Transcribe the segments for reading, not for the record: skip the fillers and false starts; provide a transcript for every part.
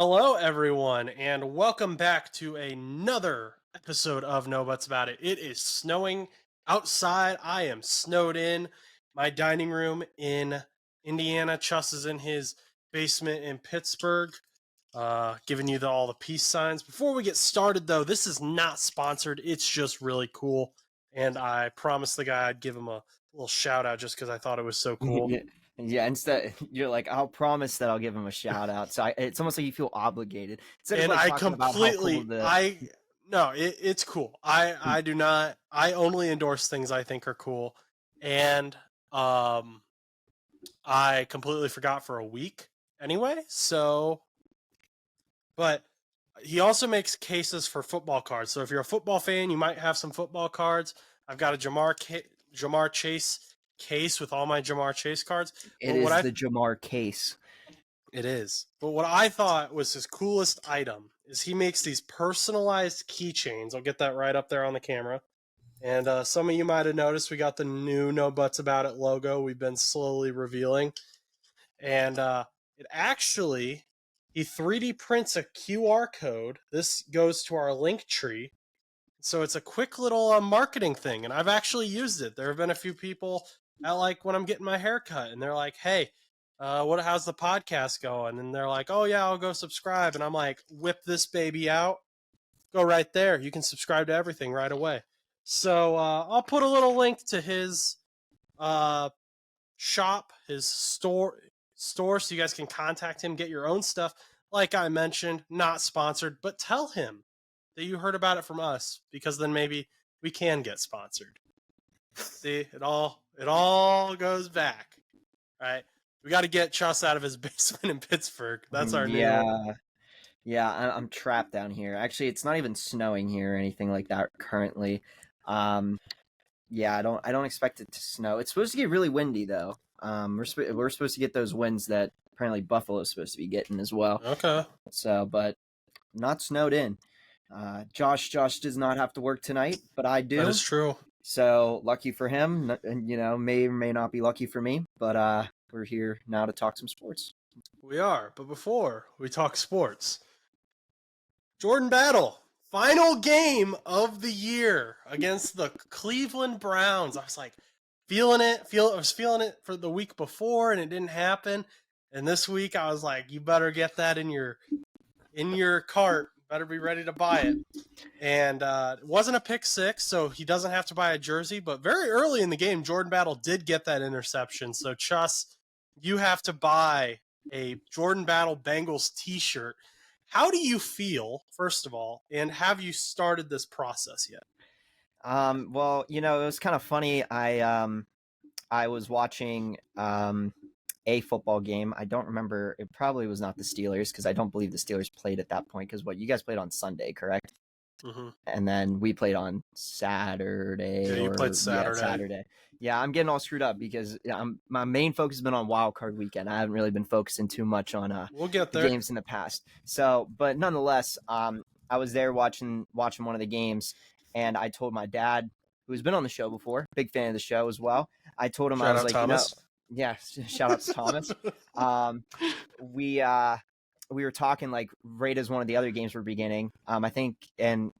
Hello, everyone, and welcome back to another episode of No Buts About It. It is snowing outside. I am snowed in my dining room in Indiana. Chus is in his basement in Pittsburgh, giving you all the peace signs. Before we get started, though, this is not sponsored. It's just really cool, and I promised the guy I'd give him a little shout out just because I thought it was so cool. Yeah, yeah. Instead, you're like, I'll promise that I'll give him a shout out. So it's almost like you feel obligated instead of And like I talking about how cool completely the. I no, it's cool. I do not I only endorse things I think are cool. And um I completely forgot for a week anyway. So but he also makes cases for football cards. So if you're a football fan, you might have some football cards. I've got a Jamar Chase case with all my Jamar Chase cards. It But what is I the Jamar case. It is. But what I thought was his coolest item is he makes these personalized keychains. I'll get that right up there on the camera. And some of you might have noticed we got the new No Buts About It logo we've been slowly revealing. And it actually, he 3D prints a QR code. This goes to our link tree. So it's a quick little marketing thing. And I've actually used it. There have been a few people at like when I'm getting my hair cut and they're like, hey, how's the podcast going? And they're like, oh yeah, I'll go subscribe. And I'm like, whip this baby out, go right there. You can subscribe to everything right away. So I'll put a little link to his uh, shop, his store, so you guys can contact him, get your own stuff. Like I mentioned, not sponsored, but tell him that you heard about it from us, because then maybe we can get sponsored. See, it all goes back, right? We got to get Chus out of his basement in Pittsburgh. That's our new. Yeah, I'm trapped down here. Actually, it's not even snowing here or anything like that currently. Um, yeah, I don't expect it to snow. It's supposed to get really windy though. We're supposed to get those winds that apparently Buffalo's supposed to be getting as well. Okay. So, but not snowed in. Josh does not have to work tonight, but I do. That is true. So lucky for him, and may or may not be lucky for me. But we're here now to talk some sports. We are. But before we talk sports, Jordan Battle, final game of the year against the Cleveland Browns. I was like feeling it. I was feeling it for the week before, and it didn't happen. And this week, I was like, you better get that in your cart. Better be ready to buy it. And it wasn't a pick six, so he doesn't have to buy a jersey. But very early in the game, Jordan Battle did get that interception. So, Chus, you have to buy a Jordan Battle Bengals t-shirt. How do you feel, first of all, and have you started this process yet? Well, it was kind of funny. I was watching a football game. I don't remember. It probably was not the Steelers because I don't believe the Steelers played at that point. Because you guys played on Sunday, correct? Mm-hmm. And then we played on Saturday. Yeah, you played Saturday. Yeah, Saturday. Yeah, I'm getting all screwed up because my main focus has been on Wild Card Weekend. I haven't really been focusing too much on we'll get the there. games in the past. So, but nonetheless, I was there watching one of the games, and I told my dad, who's been on the show before, big fan of the show as well. I told him, Shout I was out like, Thomas. yeah, shout out to Thomas. We were talking like right as one of the other games were beginning. I think, and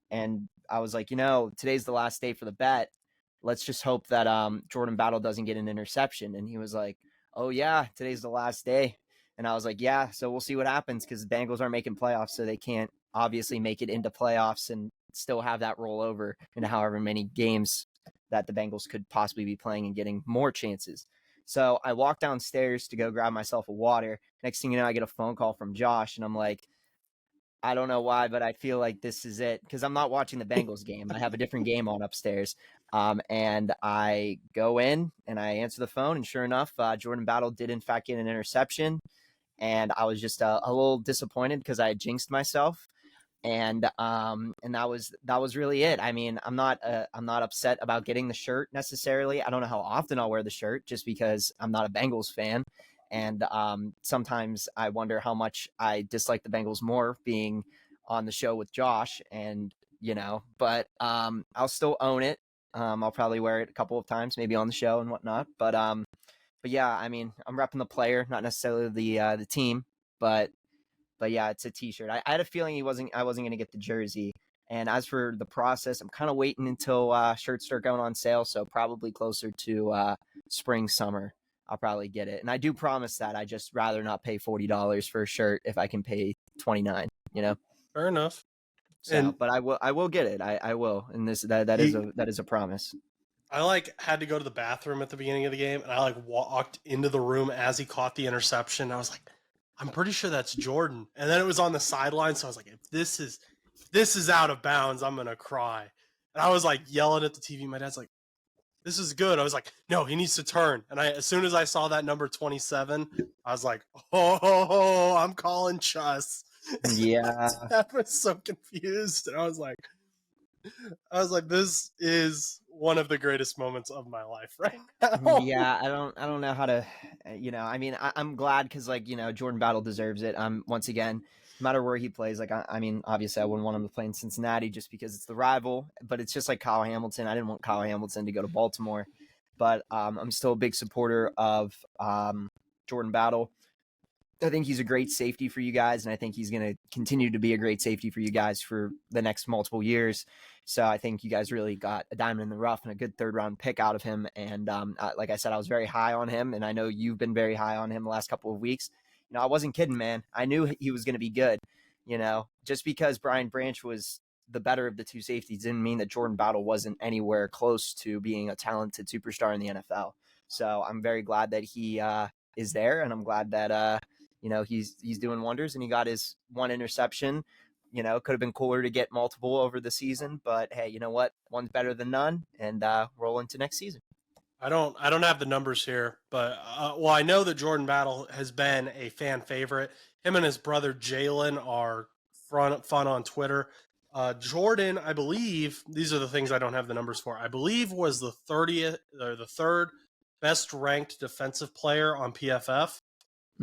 I was like, today's the last day for the bet. Let's just hope that Jordan Battle doesn't get an interception. And he was like, oh yeah, today's the last day. And I was like, yeah, so we'll see what happens because the Bengals aren't making playoffs, so they can't obviously make it into playoffs and still have that roll over into however many games that the Bengals could possibly be playing and getting more chances. So I walked downstairs to go grab myself a water. Next thing you know, I get a phone call from Josh, and I'm like, I don't know why, but I feel like this is it because I'm not watching the Bengals game. I have a different game on upstairs. And I go in and I answer the phone, and sure enough, Jordan Battle did in fact get an interception. And I was just a little disappointed because I had jinxed myself. And that was really it. I mean, I'm not upset about getting the shirt necessarily. I don't know how often I'll wear the shirt just because I'm not a Bengals fan. And sometimes I wonder how much I dislike the Bengals more being on the show with Josh. And but I'll still own it. I'll probably wear it a couple of times, maybe on the show and whatnot. But yeah, I mean, I'm repping the player, not necessarily the team. But But yeah, it's a T-shirt. I had a feeling I wasn't going to get the jersey. And as for the process, I'm kind of waiting until shirts start going on sale. So probably closer to spring, summer, I'll probably get it. And I do promise that I just rather not pay $40 for a shirt if I can pay $29. Fair enough. So, And but I will get it. I will. And that is a promise. I had to go to the bathroom at the beginning of the game, and I walked into the room as he caught the interception. I was like, I'm pretty sure that's Jordan. And then it was on the sideline, so I was like, if this is out of bounds, I'm gonna cry. And I was like yelling at the TV. My dad's like, this is good. I was like, no, he needs to turn. And as soon as I saw that number 27, I was like, oh, I'm calling Chus. Yeah. I was so confused. And I was like, this is one of the greatest moments of my life right now. Yeah, I don't know how to, I mean, I'm glad because Jordan Battle deserves it. Once again, no matter where he plays, I mean, obviously I wouldn't want him to play in Cincinnati just because it's the rival, but it's just like Kyle Hamilton. I didn't want Kyle Hamilton to go to Baltimore, but I'm still a big supporter of Jordan Battle. I think he's a great safety for you guys, and I think he's going to continue to be a great safety for you guys for the next multiple years. So I think you guys really got a diamond in the rough and a good third-round pick out of him. And like I said, I was very high on him, and I know you've been very high on him the last couple of weeks. I wasn't kidding, man. I knew he was going to be good. Just because Brian Branch was the better of the two safeties didn't mean that Jordan Battle wasn't anywhere close to being a talented superstar in the NFL. So I'm very glad that he is there, and I'm glad that he's doing wonders, and he got his one interception. Could have been cooler to get multiple over the season, but hey, you know what? One's better than none, and roll into next season. I don't have the numbers here, but I know that Jordan Battle has been a fan favorite. Him and his brother Jalen are fun on Twitter. Jordan, I believe, these are the things I don't have the numbers for. I believe was the 30th or the third best ranked defensive player on PFF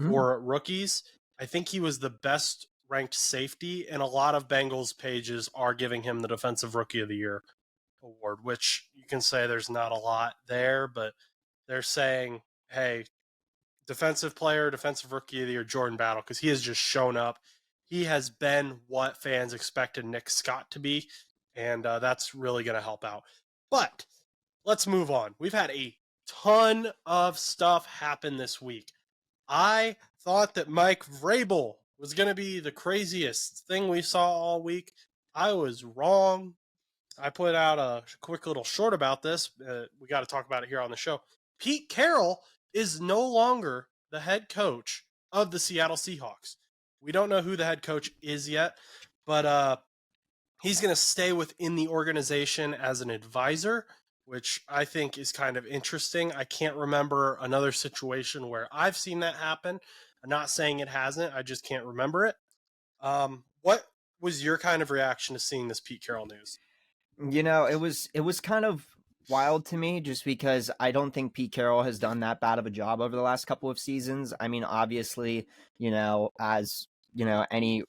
for rookies. I think he was the best ranked safety, and a lot of Bengals pages are giving him the Defensive Rookie of the Year award, which you can say there's not a lot there, but they're saying, hey, defensive player, Defensive Rookie of the Year, Jordan Battle, because he has just shown up. He has been what fans expected Nick Scott to be, and that's really going to help out. But let's move on. We've had a ton of stuff happen this week. I thought that Mike Vrabel was going to be the craziest thing we saw all week. I was wrong. I put out a quick little short about this. We got to talk about it here on the show. Pete Carroll is no longer the head coach of the Seattle Seahawks. We don't know who the head coach is yet, but he's going to stay within the organization as an advisor, which I think is kind of interesting. I can't remember another situation where I've seen that happen. I'm not saying it hasn't. I just can't remember it. What was your kind of reaction to seeing this Pete Carroll news? It was kind of wild to me just because I don't think Pete Carroll has done that bad of a job over the last couple of seasons. I mean, obviously, as any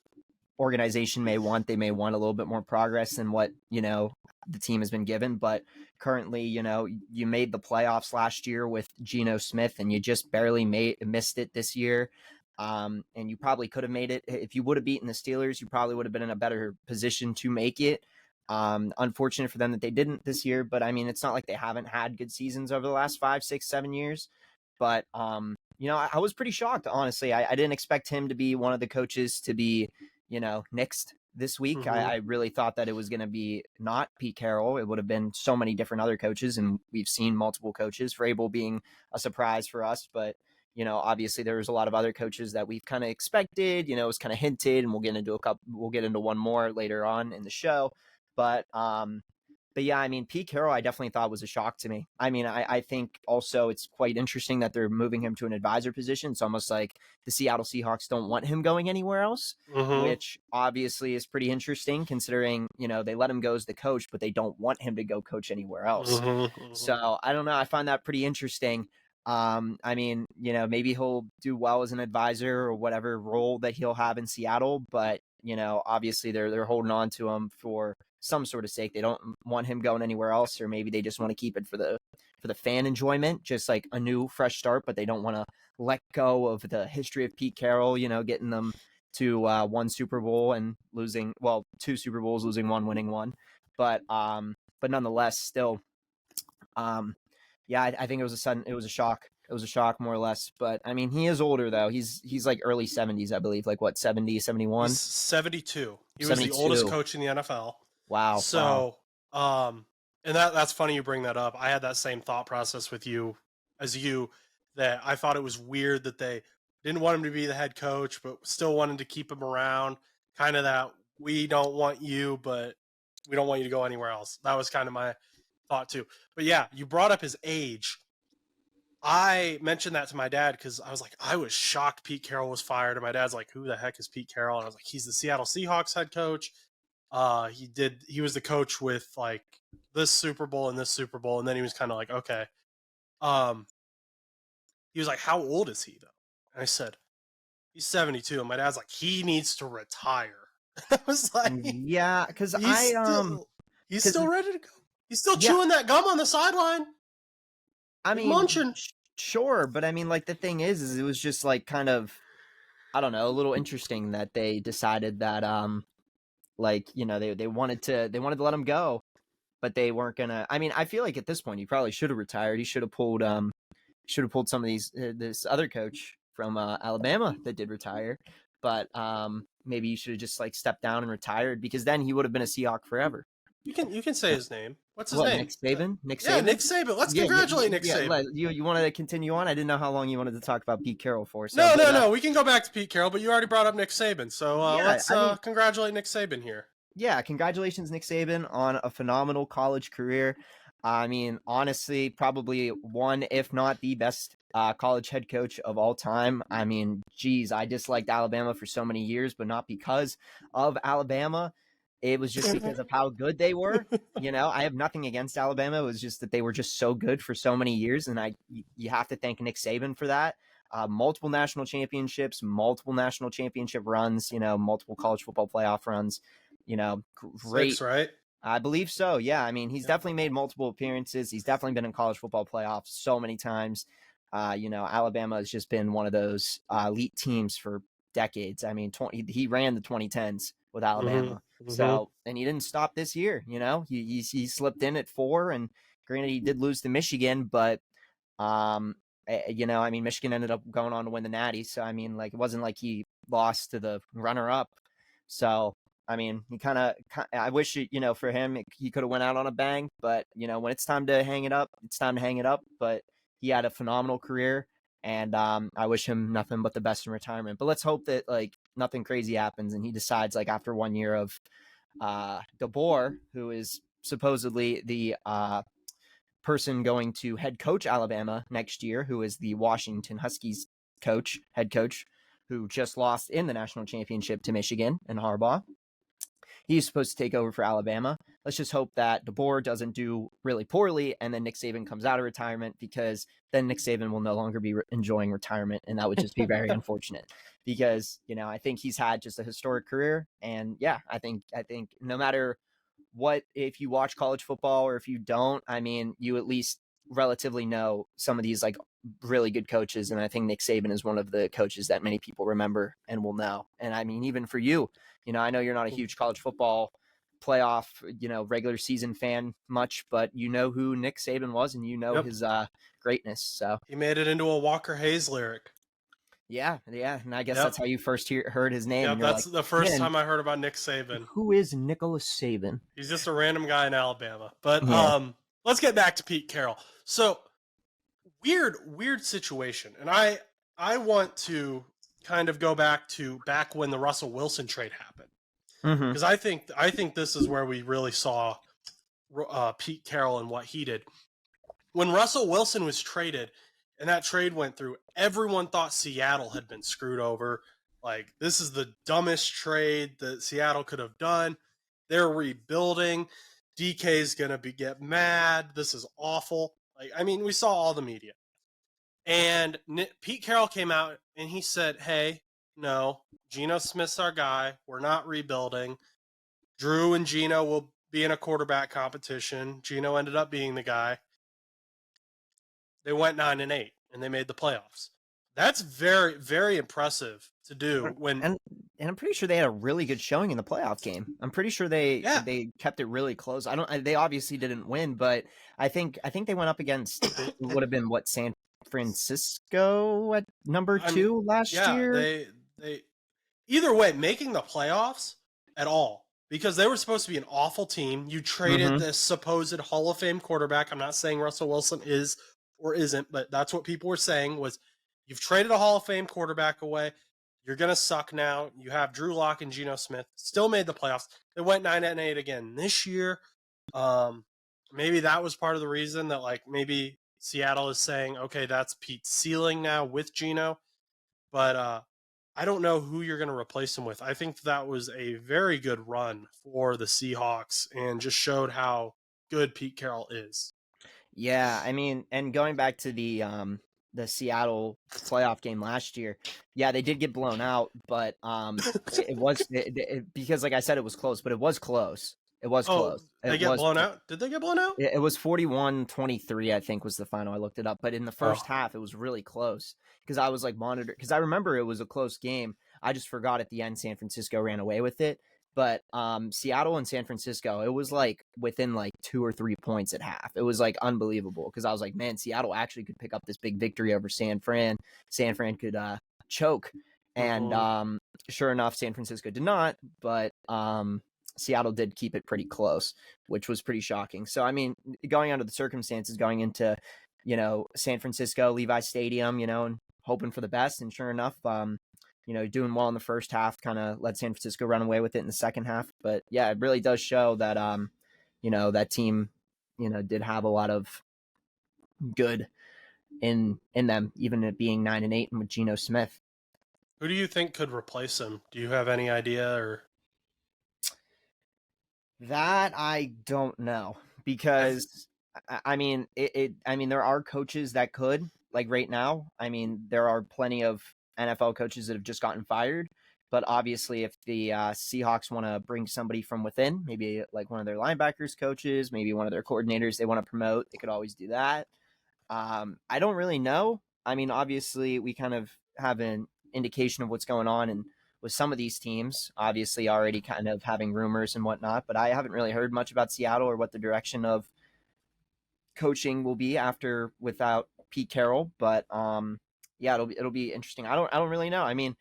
organization may want, they may want a little bit more progress than what, the team has been given. But currently, you made the playoffs last year with Geno Smith and you just barely missed it this year. And you probably could have made it. If you would have beaten the Steelers, you probably would have been in a better position to make it. Unfortunate for them that they didn't this year, but I mean, it's not like they haven't had good seasons over the last 5, 6, 7 years. But, I was pretty shocked, honestly. I didn't expect him to be one of the coaches to be, nixed this week. Mm-hmm. I really thought that it was going to be not Pete Carroll. It would have been so many different other coaches, and we've seen multiple coaches, Vrabel being a surprise for us. But, obviously there was a lot of other coaches that we've kind of expected, it was kind of hinted, and we'll get into one more later on in the show. But yeah, I mean, Pete Carroll, I definitely thought was a shock to me. I mean, I think also it's quite interesting that they're moving him to an advisor position. It's almost like the Seattle Seahawks don't want him going anywhere else, which obviously is pretty interesting considering, they let him go as the coach, but they don't want him to go coach anywhere else. So I don't know. I find that pretty interesting. I mean, maybe he'll do well as an advisor or whatever role that he'll have in Seattle, but obviously they're holding on to him for some sort of sake. They don't want him going anywhere else, or maybe they just want to keep it for the fan enjoyment, just like a new fresh start, but they don't want to let go of the history of Pete Carroll, getting them to one Super Bowl and losing, well, 2 Super Bowls, losing one, winning one. But nonetheless, still, yeah, I think it was a shock. It was a shock, more or less. But I mean, he is older though. He's like early 70s, I believe. Like what, 70, 71? He's 72. He was the 72. oldest coach in the NFL. Wow. So, and that's funny you bring that up. I had that same thought process with you as you, that I thought it was weird that they didn't want him to be the head coach, but still wanted to keep him around. Kind of that, we don't want you, but we don't want you to go anywhere else. That was kind of my thought too. But yeah, you brought up his age. I mentioned that to my dad because I was like, I was shocked Pete Carroll was fired. And my dad's like, who the heck is Pete Carroll? And I was like, he's the Seattle Seahawks head coach. He was the coach with like this Super Bowl and this Super Bowl. And then he was kind of like, okay. He was like, how old is he though? And I said, he's 72. And my dad's like, he needs to retire. I was like, yeah, because he's still ready to go. He's still chewing that gum on the sideline. I mean, munching. Sure, but I mean, like the thing is it was just like kind of, I don't know, a little interesting that they decided that like, you know, they wanted to let him go, but they weren't gonna. I mean, I feel like at this point he probably should have retired. He should have pulled some of these this other coach from Alabama that did retire, but maybe you should have just like stepped down and retired, because then he would have been a Seahawk forever. You can say his name. What's his name? Nick Saban? Nick Saban? Yeah, Nick Saban. Let's congratulate Nick Saban. You wanted to continue on? I didn't know how long you wanted to talk about Pete Carroll for. So, no. We can go back to Pete Carroll, but you already brought up Nick Saban. So let's congratulate Nick Saban here. Yeah, congratulations, Nick Saban, on a phenomenal college career. I mean, honestly, probably one, if not the best college head coach of all time. I mean, geez, I disliked Alabama for so many years, but not because of Alabama. It was just because of how good they were. You know, I have nothing against Alabama. It was just that they were just so good for so many years. And you have to thank Nick Saban for that. Multiple national championships, multiple national championship runs, you know, multiple college football playoff runs, you know, great. 6, right? I believe so. Yeah. I mean, he's definitely made multiple appearances. He's definitely been in college football playoffs so many times. You know, Alabama has just been one of those elite teams for decades. I mean, he ran the 2010s with Alabama. Mm-hmm. So, and he didn't stop this year, you know, he slipped in at 4, and granted he did lose to Michigan, but, you know, I mean, Michigan ended up going on to win the Natty. So, I mean, like, it wasn't like he lost to the runner up. So, I mean, he I wish, you know, for him, he could have went out on a bang, but, you know, when it's time to hang it up, it's time to hang it up. But he had a phenomenal career, and I wish him nothing but the best in retirement. But let's hope that like nothing crazy happens and he decides, like, after 1 year of DeBoer, who is supposedly the person going to head coach Alabama next year, who is the Washington Huskies head coach, who just lost in the national championship to Michigan and Harbaugh. He's supposed to take over for Alabama. Let's just hope that DeBoer doesn't do really poorly, and then Nick Saban comes out of retirement, because then Nick Saban will no longer be enjoying retirement, and that would just be very unfortunate. Because, you know, I think he's had just a historic career, and yeah, I think no matter what, if you watch college football or if you don't, I mean, you at least relatively know some of these like really good coaches, and I think Nick Saban is one of the coaches that many people remember and will know. And I mean, even for you, you know, I know you're not a huge college football playoff, you know, regular season fan much, but you know who Nick Saban was, and you know his greatness. So he made it into a Walker Hayes lyric. Yeah, and I guess that's how you first heard his name. Yeah, and that's like, the first time I heard about Nick Saban. Who is Nicholas Saban? He's just a random guy in Alabama. But let's get back to Pete Carroll. So weird situation, and I want to kind of go back when the Russell Wilson trade happened, because I think this is where we really saw Pete Carroll and what he did. When Russell Wilson was traded, and that trade went through, everyone thought Seattle had been screwed over. Like, this is the dumbest trade that Seattle could have done. They're rebuilding. DK's gonna get mad. This is awful. Like, I mean, we saw all the media. And Pete Carroll came out and he said, hey, no, Geno Smith's our guy. We're not rebuilding. Drew and Geno will be in a quarterback competition. Geno ended up being the guy. They went 9-8 and they made the playoffs. That's very, very impressive to do when. And I'm pretty sure they had a really good showing in the playoff game. I'm pretty sure Yeah. they kept it really close. They obviously didn't win, but I think they went up against would have been what, San Francisco at number I mean, 2 last yeah, year. they either way making the playoffs at all, because they were supposed to be an awful team. You traded this supposed Hall of Fame quarterback. I'm not saying Russell Wilson is or isn't, but that's what people were saying was you've traded a Hall of Fame quarterback away. You're gonna suck now. You have Drew Lock and Geno Smith. Still made the playoffs. They went 9-8 again this year. Maybe that was part of the reason that like maybe Seattle is saying, okay, that's Pete's ceiling now with Geno. But I don't know who you're going to replace him with. I think that was a very good run for the Seahawks and just showed how good Pete Carroll is. Yeah, I mean, and going back to the Seattle playoff game last year, yeah, they did get blown out, but it was because, like I said, it was close, but it was close. It was close. They get blown out? Did they get blown out? It was 41-23, I think, was the final. I looked it up, but in the first half, it was really close because I was like monitoring because I remember it was a close game. I just forgot at the end San Francisco ran away with it. But Seattle and San Francisco, it was like within like 2 or 3 points at half. It was like unbelievable because I was like, man, Seattle actually could pick up this big victory over San Fran. San Fran could choke. And sure enough, San Francisco did not. But Seattle did keep it pretty close, which was pretty shocking. So, I mean, going under the circumstances, going into, San Francisco, Levi Stadium, and hoping for the best. And sure enough, doing well in the first half, kind of let San Francisco run away with it in the second half. But yeah, it really does show that, that team, did have a lot of good in them, even it being 9-8 and with Geno Smith. Who do you think could replace him? Do you have any idea or? That I don't know because I mean, there are coaches that could, like right now. I mean, there are plenty of NFL coaches that have just gotten fired. But obviously, if the Seahawks want to bring somebody from within, maybe like one of their linebackers coaches, maybe one of their coordinators they want to promote, they could always do that. I don't really know. I mean, obviously, we kind of have an indication of what's going on and with some of these teams, obviously already kind of having rumors and whatnot. But I haven't really heard much about Seattle or what the direction of coaching will be without Pete Carroll. But yeah, it'll be interesting. I don't really know. I mean,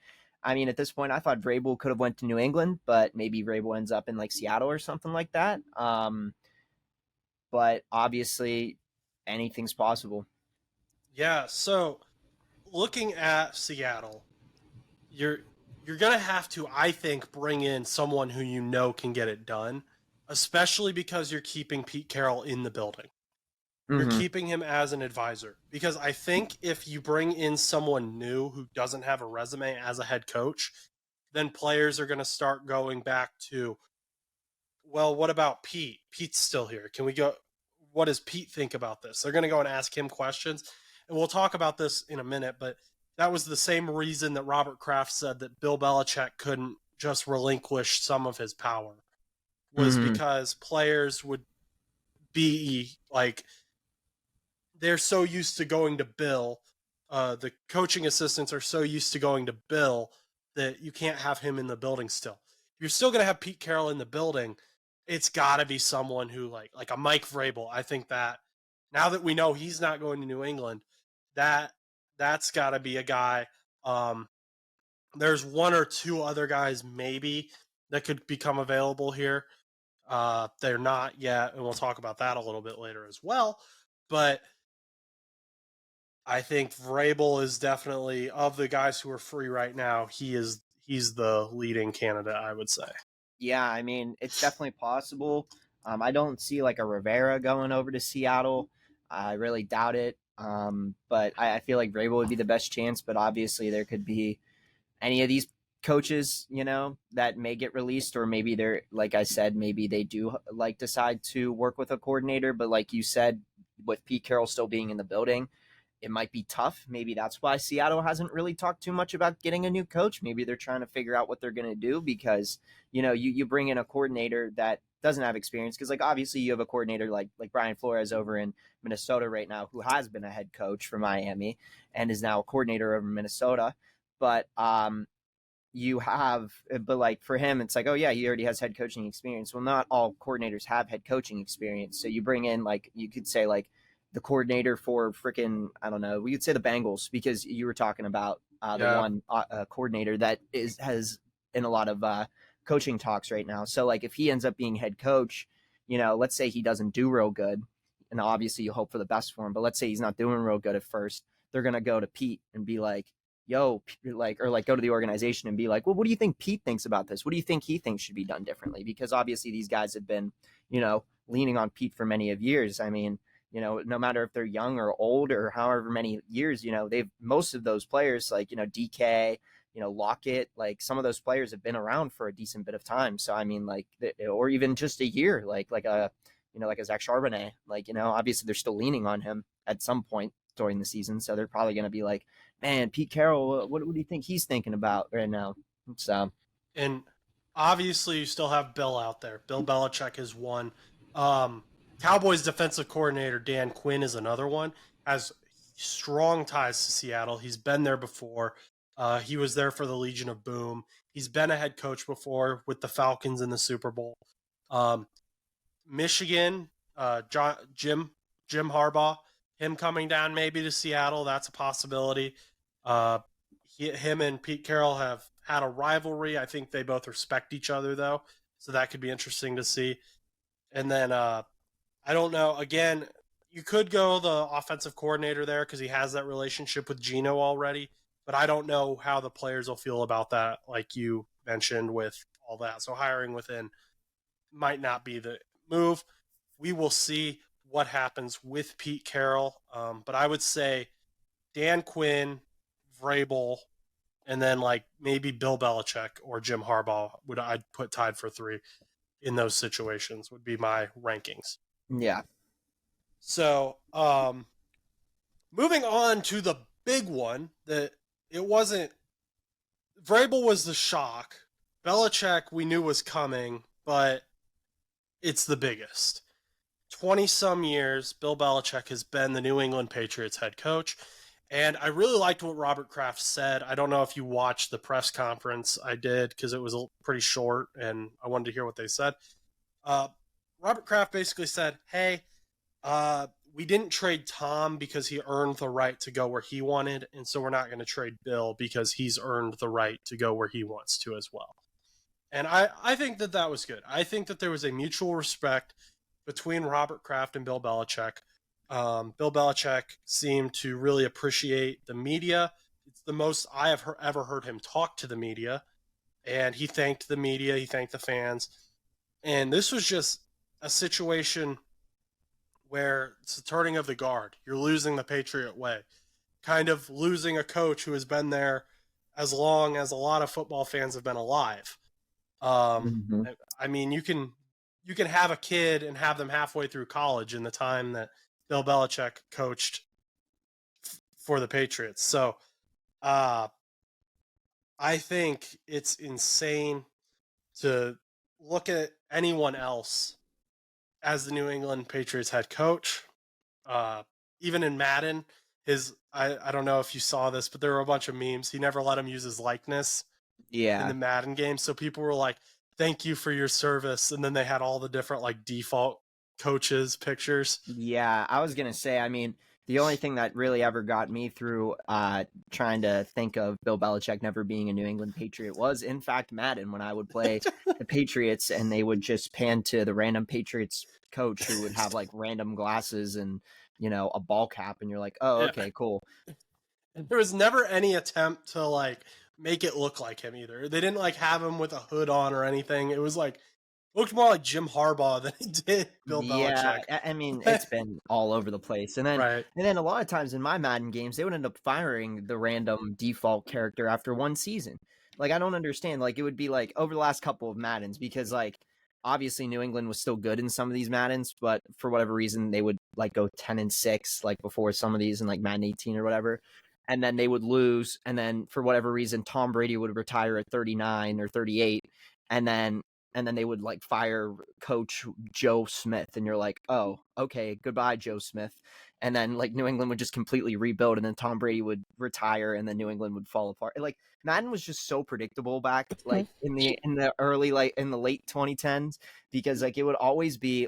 at this point, I thought Vrabel could have went to New England, but maybe Vrabel ends up in like Seattle or something like that. But obviously, anything's possible. Yeah. So, looking at Seattle, you're gonna have to, I think, bring in someone who can get it done, especially because you're keeping Pete Carroll in the building. You're keeping him as an advisor because I think if you bring in someone new who doesn't have a resume as a head coach, then players are going to start going back to, well, what about Pete? Pete's still here. Can we go? What does Pete think about this? They're going to go and ask him questions. And we'll talk about this in a minute, but that was the same reason that Robert Kraft said that Bill Belichick couldn't just relinquish some of his power, was because players would be like, they're so used to going to Bill. The coaching assistants are so used to going to Bill that you can't have him in the building still. You're still going to have Pete Carroll in the building. It's got to be someone who like a Mike Vrabel. I think that now that we know he's not going to New England, that's got to be a guy. There's one or two other guys maybe that could become available here. They're not yet, and we'll talk about that a little bit later as well. But I think Vrabel is definitely, of the guys who are free right now, he's the leading candidate, I would say. Yeah, I mean, it's definitely possible. I don't see like a Rivera going over to Seattle. I really doubt it. But I feel like Vrabel would be the best chance. But obviously, there could be any of these coaches, that may get released, or maybe they're, like I said, maybe they do like decide to work with a coordinator. But like you said, with Pete Carroll still being in the building, it might be tough. Maybe that's why Seattle hasn't really talked too much about getting a new coach. Maybe they're trying to figure out what they're going to do because, you bring in a coordinator that doesn't have experience, because like obviously you have a coordinator like Brian Flores over in Minnesota right now, who has been a head coach for Miami and is now a coordinator over Minnesota. But but like for him, it's like, oh yeah, he already has head coaching experience. Well, not all coordinators have head coaching experience. So you bring in, like, you could say like the coordinator for freaking, I don't know, we could say the Bengals, because you were talking about the one coordinator that has in a lot of coaching talks right now. So like if he ends up being head coach, let's say he doesn't do real good, and obviously you hope for the best for him, but let's say he's not doing real good at first, they're going to go to Pete and be like, yo, or go to the organization and be like, well, what do you think Pete thinks about this? What do you think he thinks should be done differently? Because obviously these guys have been, leaning on Pete for many of years. I mean, no matter if they're young or old or however many years, most of those players, like, DK, Lockett, like some of those players have been around for a decent bit of time. So, I mean, like, or even just a year, like a Zach Charbonnet, like, obviously they're still leaning on him at some point during the season. So they're probably going to be like, man, Pete Carroll, what do you think he's thinking about right now? So, and obviously you still have Bill out there. Bill Belichick is one. Cowboys defensive coordinator Dan Quinn is another one. Has strong ties to Seattle. He's been there before. He was there for the Legion of Boom. He's been a head coach before with the Falcons in the Super Bowl. Michigan, Jim Harbaugh, him coming down maybe to Seattle, that's a possibility. Him and Pete Carroll have had a rivalry. I think they both respect each other, though, so that could be interesting to see. And then I don't know. Again, you could go the offensive coordinator there because he has that relationship with Geno already, but I don't know how the players will feel about that, like you mentioned with all that. So hiring within might not be the move. We will see what happens with Pete Carroll. But I would say Dan Quinn, Vrabel, and then like maybe Bill Belichick or Jim Harbaugh I'd put tied for 3 in those situations would be my rankings. Yeah. So moving on to the big one, that it wasn't Vrabel was the shock. Belichick we knew was coming, but it's the biggest. 20-some years, Bill Belichick has been the New England Patriots head coach, and I really liked what Robert Kraft said. I don't know if you watched the press conference. I did because it was pretty short, and I wanted to hear what they said. Robert Kraft basically said, hey, we didn't trade Tom because he earned the right to go where he wanted, and so we're not going to trade Bill because he's earned the right to go where he wants to as well. And I think that was good. I think that there was a mutual respect between Robert Kraft and Bill Belichick. Bill Belichick seemed to really appreciate the media. It's the most I have ever heard him talk to the media. And he thanked the media. He thanked the fans. And this was just a situation where it's a turning of the guard. You're losing the Patriot way. Kind of losing a coach who has been there as long as a lot of football fans have been alive. I mean, you can have a kid and have them halfway through college in the time that Bill Belichick coached for the Patriots. So I think it's insane to look at anyone else as the New England Patriots head coach. Even in Madden, I don't know if you saw this, but there were a bunch of memes. He never let him use his likeness in the Madden game. So people were like, thank you for your service. And then they had all the different like default coaches pictures. Yeah, I was going to say, I mean, the only thing that really ever got me through trying to think of Bill Belichick never being a New England Patriot was, in fact, Madden, when I would play the Patriots and they would just pan to the random Patriots coach who would have like random glasses and, a ball cap. And you're like, oh, okay, cool. There was never any attempt to like make it look like him either. They didn't like have him with a hood on or anything. It was like, looked more like Jim Harbaugh than it did Bill Belichick. Yeah, I mean, it's been all over the place. And then Right. and then a lot of times in my Madden games, they would end up firing the random default character after one season. Like, I don't understand. Like, it would be like over the last couple of Maddens, because like obviously New England was still good in some of these Maddens, but for whatever reason they would like go 10-6 like before some of these in like Madden 18 or whatever. And then they would lose, and then for whatever reason Tom Brady would retire at 39 or 38, and then and then they would like fire coach Joe Smith, and you're like, oh, okay, goodbye, Joe Smith. And then like New England would just completely rebuild, and then Tom Brady would retire, and then New England would fall apart. Like Madden was just so predictable back like in the early, like in the late 2010s, because like it would always be,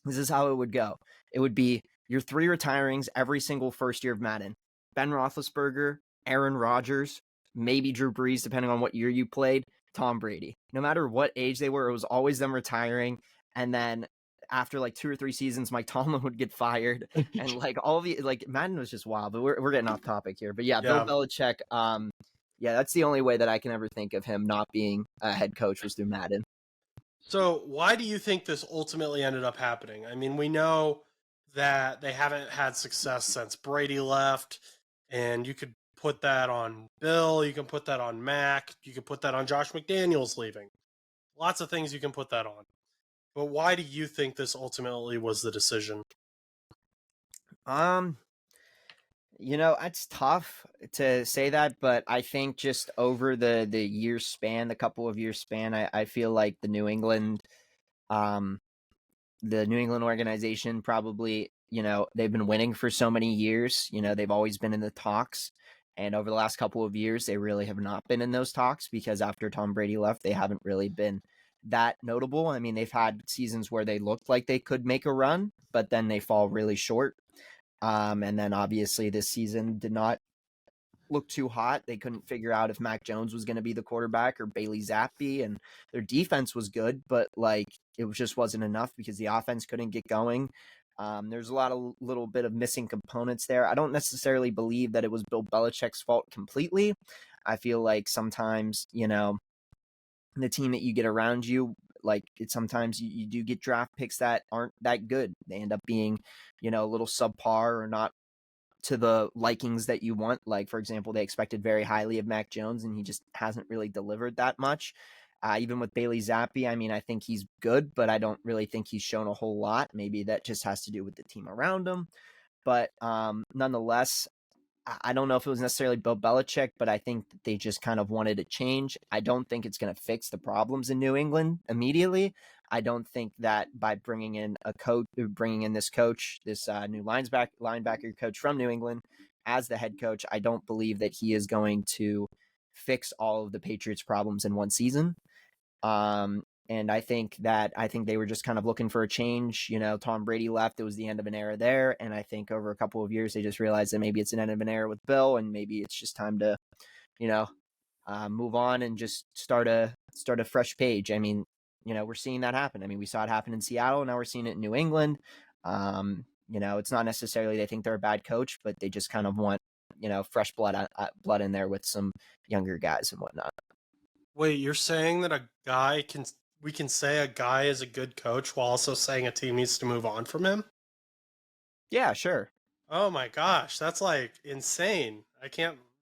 this is how it would go. It would be your 3 retirings every single first year of Madden: Ben Roethlisberger, Aaron Rodgers, maybe Drew Brees, depending on what year you played, Tom Brady. No matter what age they were, it was always them retiring. And then after like 2 or 3 seasons, Mike Tomlin would get fired, and like all the like Madden was just wild. But we're getting off topic here. But yeah, Bill Belichick. Yeah, that's the only way that I can ever think of him not being a head coach was through Madden. So why do you think this ultimately ended up happening? I mean, we know that they haven't had success since Brady left, and you could put that on Bill, you can put that on Mac, you can put that on Josh McDaniels leaving. Lots of things you can put that on. But why do you think this ultimately was the decision? It's tough to say that, but I think just over the year span, the couple of years span, I feel like the New England organization probably, they've been winning for so many years. They've always been in the talks. And over the last couple of years, they really have not been in those talks, because after Tom Brady left, they haven't really been that notable. I mean, they've had seasons where they looked like they could make a run, but then they fall really short. And then obviously this season did not look too hot. They couldn't figure out if Mac Jones was going to be the quarterback or Bailey Zappi, and their defense was good, but like it just wasn't enough because the offense couldn't get going. There's a lot of little bit of missing components there. I don't necessarily believe that it was Bill Belichick's fault completely. I feel like sometimes, the team that you get around you, like sometimes you do get draft picks that aren't that good. They end up being, a little subpar or not to the likings that you want. Like, for example, they expected very highly of Mac Jones, and he just hasn't really delivered that much. Even with Bailey Zappi, I mean, I think he's good, but I don't really think he's shown a whole lot. Maybe that just has to do with the team around him. But nonetheless, I don't know if it was necessarily Bill Belichick, but I think that they just kind of wanted a change. I don't think it's going to fix the problems in New England immediately. I don't think that by bringing in this coach, this new linebacker coach from New England as the head coach, I don't believe that he is going to fix all of the Patriots' problems in one season. And I think they were just kind of looking for a change. Tom Brady left. It was the end of an era there. And I think over a couple of years, they just realized that maybe it's an end of an era with Bill, and maybe it's just time to, move on and just start a fresh page. I mean, we're seeing that happen. I mean, we saw it happen in Seattle. Now we're seeing it in New England. It's not necessarily they think they're a bad coach, but they just kind of want, fresh blood in there with some younger guys and whatnot. Wait, you're saying that we can say a guy is a good coach while also saying a team needs to move on from him? Yeah, sure. Oh my gosh, that's like insane.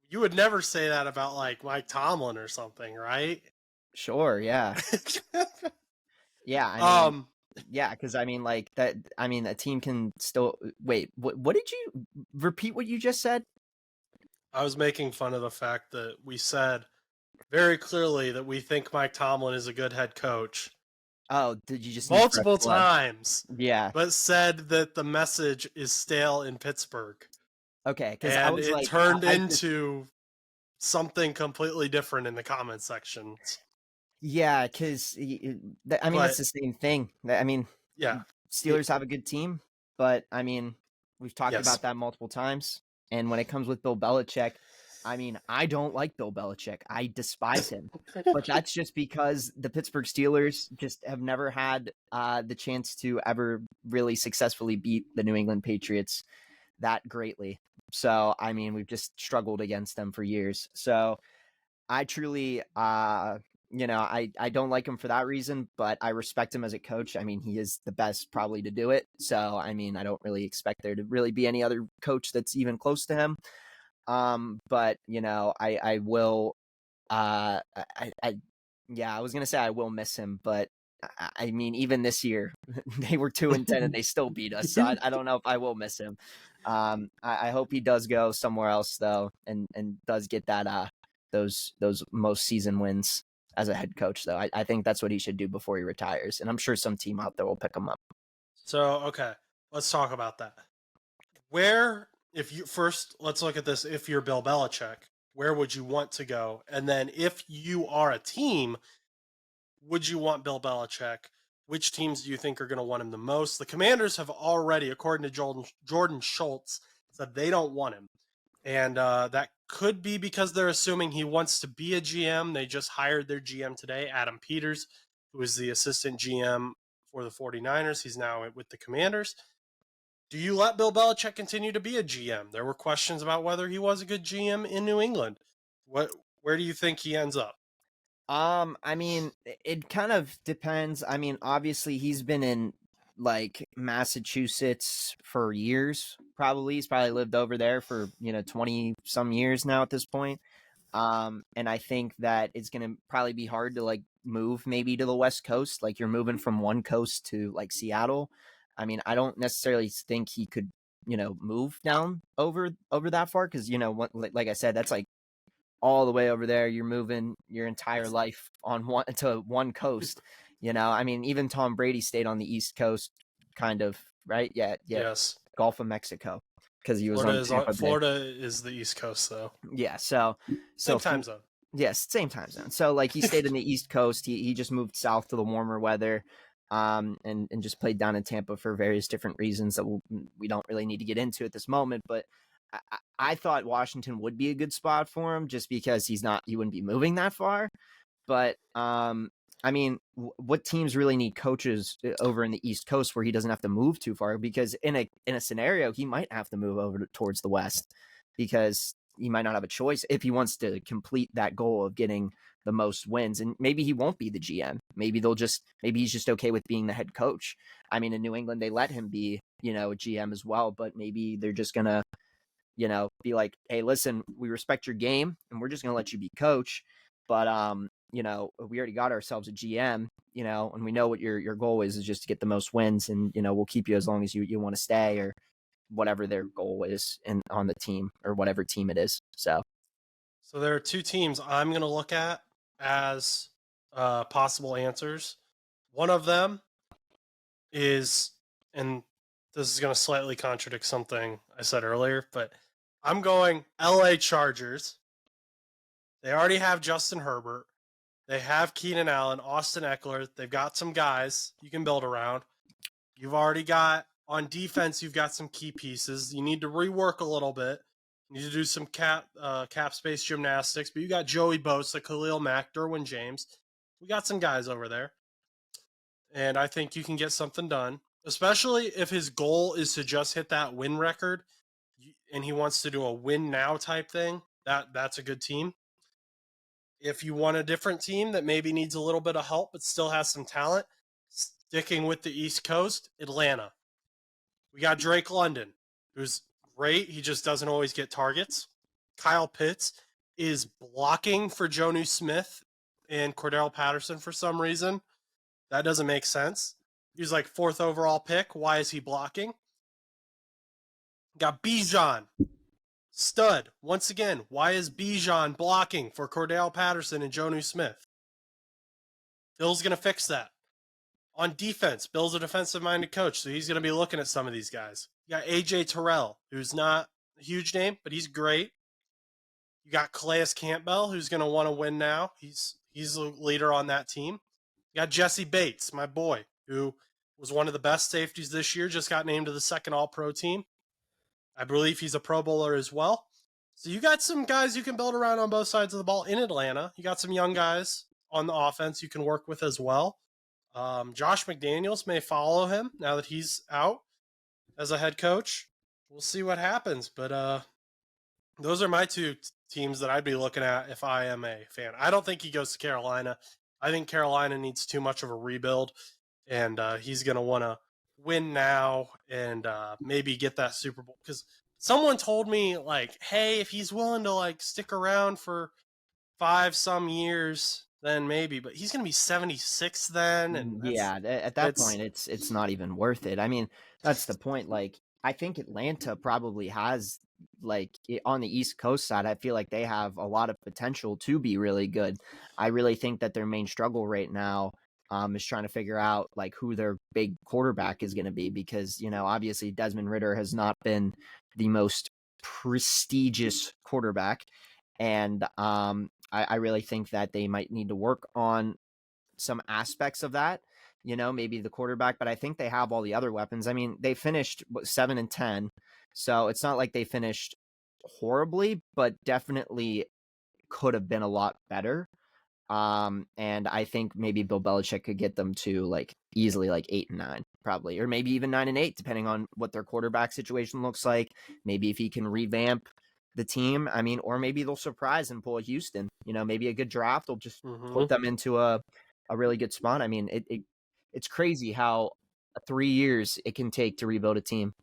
You would never say that about like Mike Tomlin or something, right? Sure, yeah. Yeah, I mean, yeah, because I mean, like that. I mean, a team can still wait. What did you repeat? What you just said? I was making fun of the fact that we said very clearly that we think Mike Tomlin is a good head coach. Oh, did you just multiple times? Yeah, but said that the message is stale in Pittsburgh. Okay, because it turned into something completely different in the comment section. Yeah, because that's the same thing. I mean, yeah, Steelers have a good team, but I mean, we've talked about that multiple times. And when it comes with Bill Belichick, I mean, I don't like Bill Belichick. I despise him. But that's just because the Pittsburgh Steelers just have never had the chance to ever really successfully beat the New England Patriots that greatly. So, I mean, we've just struggled against them for years. So, I truly, I don't like him for that reason, but I respect him as a coach. I mean, he is the best probably to do it. So, I mean, I don't really expect there to really be any other coach that's even close to him. But I will, I was going to say I will miss him, but I mean, even this year they were 2-10 and they still beat us. So I don't know if I will miss him. I hope he does go somewhere else though, and does get that, those most season wins. as a head coach, though. I think that's what he should do before he retires, and I'm sure some team out there will pick him up. So, okay, let's talk about that. Let's look at this. If you're Bill Belichick, where would you want to go? And then if you are a team, would you want Bill Belichick? Which teams do you think are going to want him the most? The Commanders have already, according to Jordan Schultz, said they don't want him. And that could be because they're assuming he wants to be a GM. They just hired their GM today, Adam Peters, who is the assistant GM for the 49ers. He's now with the Commanders. Do you let Bill Belichick continue to be a GM? There were questions about whether he was a good GM in New England. Where do you think he ends up? I mean, it kind of depends. I mean, obviously he's been in like Massachusetts for years, probably. He's probably lived over there for, 20 some years now at this point. And I think that it's going to probably be hard to like move maybe to the West Coast. Like you're moving from one coast to like Seattle. I mean, I don't necessarily think he could, move down over that far. Cause like I said, that's like all the way over there. You're moving your entire life on one coast. I mean, even Tom Brady stayed on the East Coast, kind of, right? Yeah. Yes. Gulf of Mexico, because he was Florida is the East Coast, though. Yeah, so same time zone. Yes, same time zone. So like he stayed in the East Coast. He just moved south to the warmer weather, and just played down in Tampa for various different reasons that we don't really need to get into at this moment. But I thought Washington would be a good spot for him, just because he wouldn't be moving that far. But I mean, what teams really need coaches over in the East Coast where he doesn't have to move too far? Because in a scenario, he might have to move over towards the West, because he might not have a choice if he wants to complete that goal of getting the most wins. And maybe he won't be the GM. Maybe he's just okay with being the head coach. I mean, in New England, they let him be, a GM as well, but maybe they're just going to, be like, hey, listen, we respect your game and we're just going to let you be coach. But, we already got ourselves a GM, and we know what your goal is just to get the most wins, and, we'll keep you as long as you want to stay, or whatever their goal is on the team, or whatever team it is. So there are two teams I'm going to look at as possible answers. One of them is, and this is going to slightly contradict something I said earlier, but I'm going LA Chargers. They already have Justin Herbert. They have Keenan Allen, Austin Eckler. They've got some guys you can build around. You've already got, on defense, you've got some key pieces. You need to rework a little bit. You need to do some cap space gymnastics. But you got Joey Bosa, Khalil Mack, Derwin James. We got some guys over there. And I think you can get something done, especially if his goal is to just hit that win record and he wants to do a win now type thing. That's a good team. If you want a different team that maybe needs a little bit of help but still has some talent, sticking with the East Coast, Atlanta. We got Drake London, who's great. He just doesn't always get targets. Kyle Pitts is blocking for Jonnu Smith and Cordell Patterson for some reason. That doesn't make sense. He's like 4th overall pick. Why is he blocking? Got Bijan. Stud. Once again, why is Bijan blocking for Cordell Patterson and Jonnu Smith? Bill's going to fix that. On defense, Bill's a defensive-minded coach, so he's going to be looking at some of these guys. You got A.J. Terrell, who's not a huge name, but he's great. You got Calais Campbell, who's going to want to win now. He's the leader on that team. You got Jesse Bates, my boy, who was one of the best safeties this year, just got named to the second All-Pro team. I believe he's a Pro Bowler as well. So you got some guys you can build around on both sides of the ball in Atlanta. You got some young guys on the offense you can work with as well. Josh McDaniels may follow him now that he's out as a head coach. We'll see what happens. But those are my two teams that I'd be looking at if I am a fan. I don't think he goes to Carolina. I think Carolina needs too much of a rebuild, and he's going to want to win now and maybe get that Super Bowl. Because someone told me, like, hey, if he's willing to, like, stick around for 5 some years, then maybe. But he's going to be 76 then. And yeah, at that point, it's not even worth it. I mean, that's the point. Like, I think Atlanta probably has on the East Coast side, I feel like they have a lot of potential to be really good. I really think that their main struggle right now is trying to figure out like who their big quarterback is going to be, because, obviously Desmond Ridder has not been the most prestigious quarterback. And I really think that they might need to work on some aspects of that, maybe the quarterback, but I think they have all the other weapons. I mean, they finished 7-10, so it's not like they finished horribly, but definitely could have been a lot better. And I think maybe Bill Belichick could get them to like easily like 8-9, probably, or maybe even 9-8, depending on what their quarterback situation looks like. Maybe if he can revamp the team, I mean, or maybe they'll surprise and pull a Houston. Maybe a good draft will just put them into a really good spot. I mean, it's crazy how 3 years it can take to rebuild a team.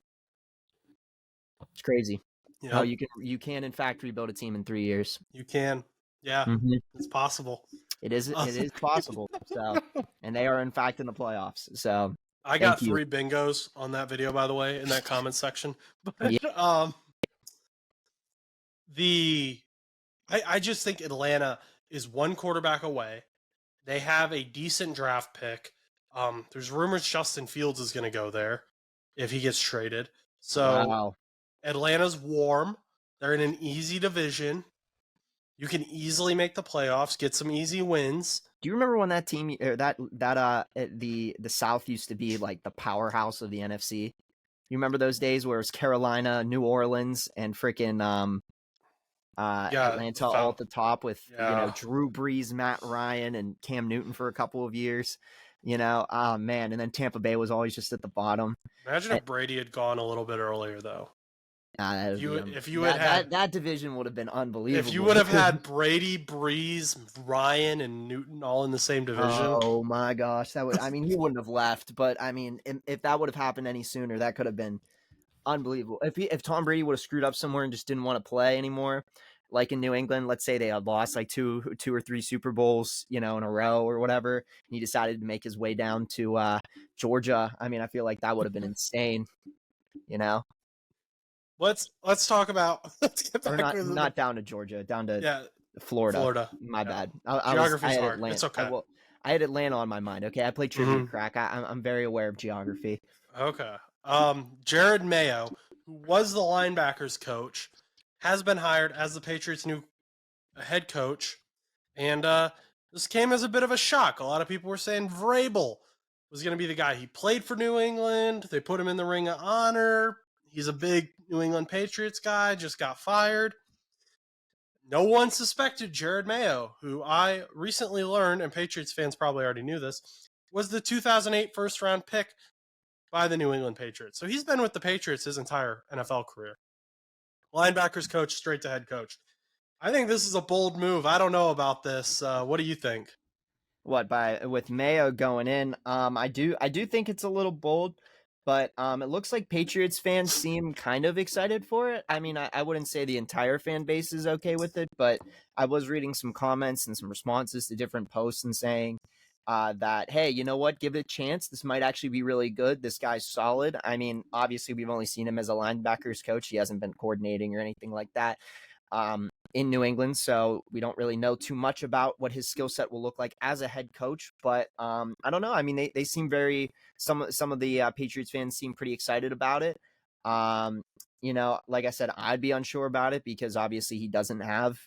It's crazy how you can in fact rebuild a team in 3 years. You can. Yeah, It's possible. It is possible. So, and they are in fact in the playoffs. So I got 3 bingos on that video, by the way, in that comment section. But I just think Atlanta is one quarterback away. They have a decent draft pick. There's rumors Justin Fields is going to go there if he gets traded. So wow. Atlanta's warm. They're in an easy division. You can easily make the playoffs, get some easy wins. Do you remember when that team, or the South used to be like the powerhouse of the NFC? You remember those days where it was Carolina, New Orleans, and freaking Atlanta all at the top with Drew Brees, Matt Ryan, and Cam Newton for a couple of years. Oh man, and then Tampa Bay was always just at the bottom. Imagine if Brady had gone a little bit earlier, though. If you had had that division would have been unbelievable. If you would have had Brady, Brees, Ryan, and Newton all in the same division. Oh my gosh, that would. I mean, he wouldn't have left, but I mean, if that would have happened any sooner, that could have been unbelievable. If Tom Brady would have screwed up somewhere and just didn't want to play anymore, like in New England, let's say they had lost like two or three Super Bowls, in a row or whatever, and he decided to make his way down to Georgia. I mean, I feel like that would have been insane. Let's talk about. Let's get back not down to Georgia, down to Florida. My bad. Geography's hard. It's okay. I had Atlanta on my mind. Okay, I played trivia crack. I'm very aware of geography. Okay. Jared Mayo, who was the linebackers coach, has been hired as the Patriots' new head coach, and this came as a bit of a shock. A lot of people were saying Vrabel was going to be the guy. He played for New England. They put him in the Ring of Honor. He's a big New England Patriots guy, just got fired. No one suspected Jared Mayo, who I recently learned, and Patriots fans probably already knew this, was the 2008 first-round pick by the New England Patriots. So he's been with the Patriots his entire NFL career. Linebackers coach, straight to head coach. I think this is a bold move. I don't know about this. What do you think? With Mayo going in? I do think it's a little bold. But it looks like Patriots fans seem kind of excited for it. I mean, I wouldn't say the entire fan base is okay with it, but I was reading some comments and some responses to different posts and saying that, hey, you know what? Give it a chance. This might actually be really good. This guy's solid. I mean, obviously, we've only seen him as a linebackers coach. He hasn't been coordinating or anything like that in New England, so we don't really know too much about what his skill set will look like as a head coach. But I don't know. I mean, they seem very some of the Patriots fans seem pretty excited about it. Like I said, I'd be unsure about it because obviously he doesn't have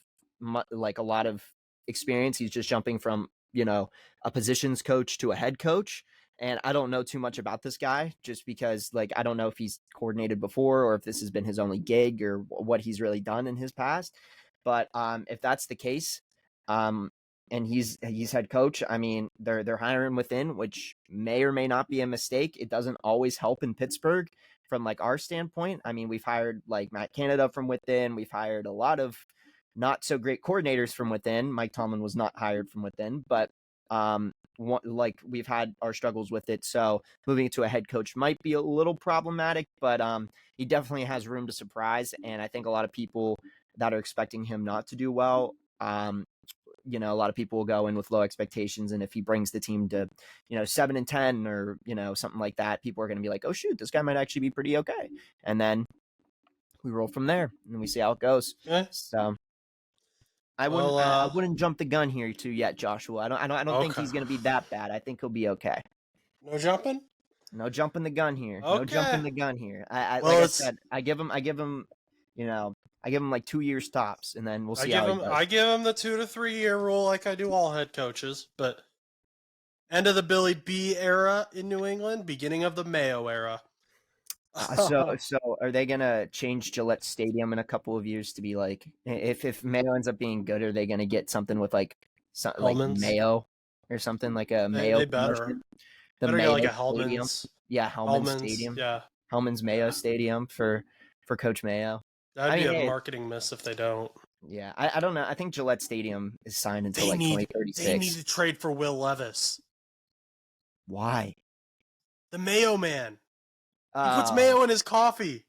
like a lot of experience. He's just jumping from a positions coach to a head coach. And I don't know too much about this guy just because, like, I don't know if he's coordinated before or if this has been his only gig or what he's really done in his past. But if that's the case, and he's head coach, I mean, they're hiring within, which may or may not be a mistake. It doesn't always help in Pittsburgh from like our standpoint. I mean, we've hired like Matt Canada from within. We've hired a lot of not so great coordinators from within. Mike Tomlin was not hired from within, but like we've had our struggles with it. So moving to a head coach might be a little problematic, but he definitely has room to surprise. And I think a lot of people that are expecting him not to do well, a lot of people will go in with low expectations. And if he brings the team to, 7-10 or, something like that, people are going to be like, oh shoot, this guy might actually be pretty okay. And then we roll from there and we see how it goes. Yeah. So I wouldn't jump the gun here too yet, Joshua. I don't think Okay. he's going to be that bad. I think he'll be okay. No jumping? No jumping the gun here. Okay. No jumping the gun here. Like I said, I give him, I give him like 2 years tops, and then we'll see how he does. I give him the 2 to 3 year rule, like I do all head coaches. But end of the Billy B era in New England, beginning of the Mayo era. So are they gonna change Gillette Stadium in a couple of years to be like, if Mayo ends up being good, are they gonna get something with like Mayo or something like a Mayo? They better. Promotion? The Better Mayo get like a Stadium. Hellman's. Yeah, Hellman's Stadium. Yeah. Hellman's Mayo Stadium for Coach Mayo. That'd be a marketing miss if they don't. Yeah, I don't know. I think Gillette Stadium is signed until 2036. They need to trade for Will Levis. Why? The Mayo man. He puts mayo in his coffee.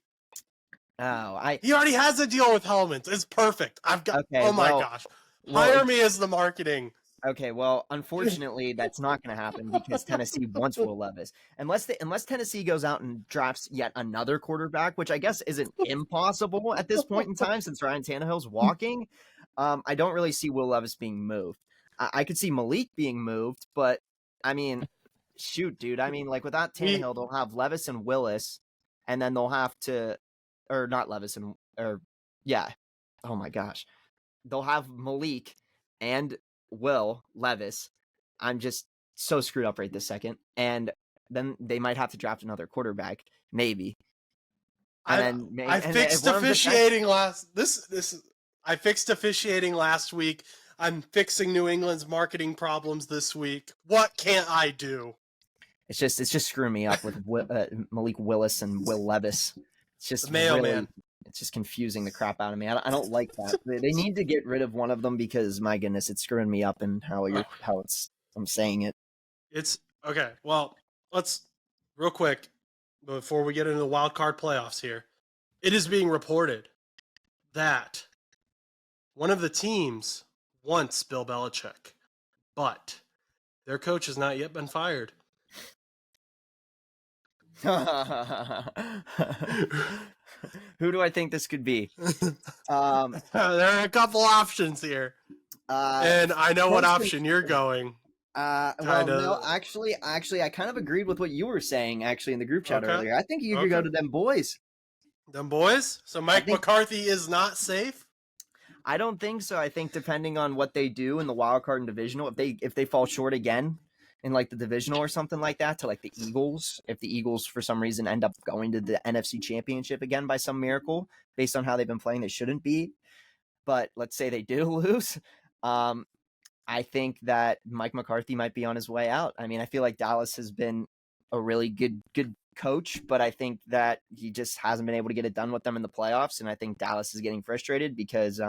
He already has a deal with Hellman's. It's perfect. I've got. Okay, my gosh! Hire me as the marketing. Okay, well, unfortunately, that's not going to happen because Tennessee wants Will Levis. Unless Tennessee goes out and drafts yet another quarterback, which I guess isn't impossible at this point in time since Ryan Tannehill's walking, I don't really see Will Levis being moved. I could see Malik being moved, but I mean, shoot, dude. I mean, like without Tannehill, they'll have Levis and Willis, and then they'll have to, or not Levis and, or yeah. Oh my gosh. They'll have Malik and Will Levis. I'm just so screwed up right this second. And then they might have to draft another quarterback, maybe. And I fixed officiating I fixed officiating last week. I'm fixing New England's marketing problems this week. What can't I do? It's just screwing me up with Malik Willis and Will Levis. It's just the Mayo man. It's just confusing the crap out of me. I don't like that. They need to get rid of one of them because my goodness, it's screwing me up and I'm saying it. It's okay. Well, let's real quick before we get into the wild card playoffs here. It is being reported that one of the teams wants Bill Belichick, but their coach has not yet been fired. Who do I think this could be? There are a couple options here, and I know what option you're going. No, actually, I kind of agreed with what you were saying actually in the group chat earlier. I think you could go to them boys. Them boys? So Mike McCarthy is not safe? I don't think so. I think depending on what they do in the wild card and divisional, if they fall short again in like the divisional or something like that to like the Eagles, if the Eagles for some reason end up going to the NFC Championship again by some miracle based on how they've been playing, they shouldn't be. But let's say they do lose. I think that Mike McCarthy might be on his way out. I mean, I feel like Dallas has been a really good coach, but I think that he just hasn't been able to get it done with them in the playoffs. And I think Dallas is getting frustrated because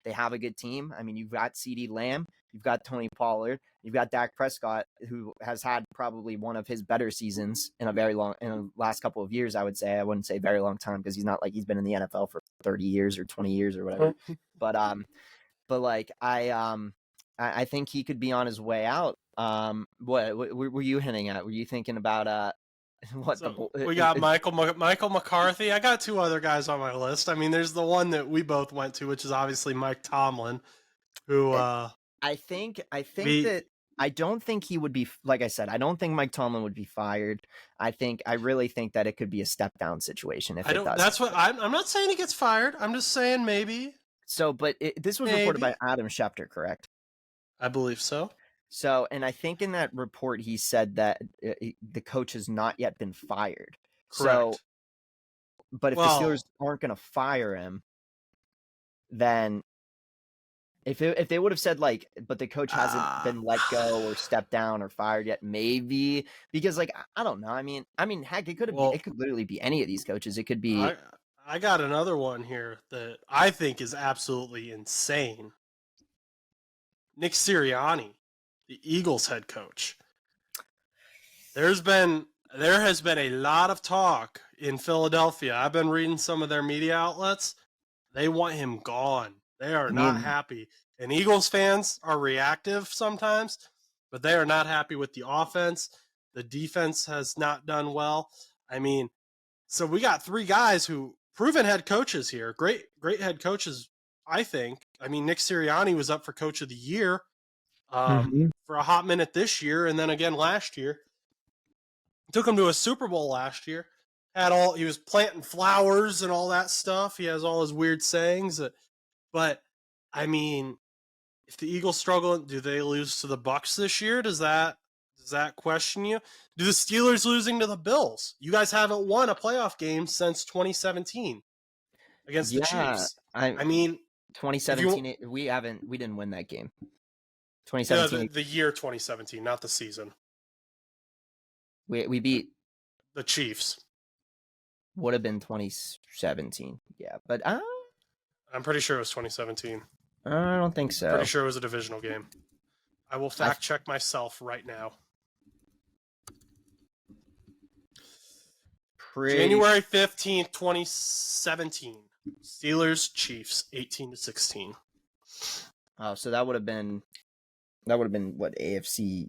they have a good team. I mean, you've got CeeDee Lamb, you've got Tony Pollard, you've got Dak Prescott, who has had probably one of his better seasons in the last couple of years, I would say. I wouldn't say very long time because he's not like he's been in the NFL for 30 years or 20 years or whatever. But like I think he could be on his way out. What were you hinting at? Were you thinking about we got Michael McCarthy. I got two other guys on my list. I mean, there's the one that we both went to, which is obviously Mike Tomlin, who I think that I don't think he would be, like I said, I don't think Mike Tomlin would be fired. I really think that it could be a step down situation if it does. That's what I'm not saying he gets fired. I'm just saying maybe. So, but this was reported by Adam Schefter, correct? I believe so. So, and I think in that report, he said that the coach has not yet been fired. Correct. So, but if the Steelers aren't going to fire him, then if they would have said like, but the coach hasn't been let go or stepped down or fired yet, maybe because like, I don't know. I mean, heck, it could literally be any of these coaches. It could be. I got another one here that I think is absolutely insane. Nick Sirianni, the Eagles head coach. There has been a lot of talk in Philadelphia. I've been reading some of their media outlets. They want him gone. They are not happy. And Eagles fans are reactive sometimes, but they are not happy with the offense. The defense has not done well. I mean, so we got three guys who proven head coaches here. Great head coaches, I think. I mean, Nick Sirianni was up for Coach of the Year for a hot minute this year, and then again last year. Took him to a Super Bowl last year. He was planting flowers and all that stuff. He has all his weird sayings. But I mean, if the Eagles struggle, do they lose to the Bucs this year? Does that question you? Do the Steelers losing to the Bills? You guys haven't won a playoff game since 2017 against the Chiefs. I mean, 2017 we didn't win that game. 2017 the year 2017, not the season. We beat the Chiefs. Would have been 2017. Yeah, but I'm pretty sure it was 2017. I don't think so. Pretty sure it was a divisional game. I will fact check myself right now. January 15th, 2017. Steelers, Chiefs, 18-16. Oh, so that would have been what, AFC?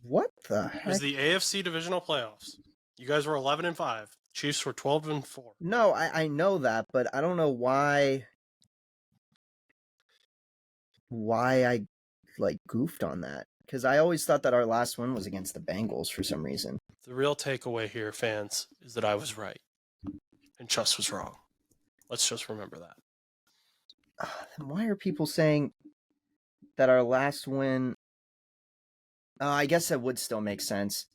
What the heck? It was the AFC divisional playoffs. You guys were 11-5. Chiefs were 12-4. No, I know that, but I don't know why I goofed on that, because I always thought that our last one was against the Bengals for some reason. The real takeaway here, fans, is that I was right and Chus was wrong. Let's just remember that. Then why are people saying that our last win? I guess that would still make sense,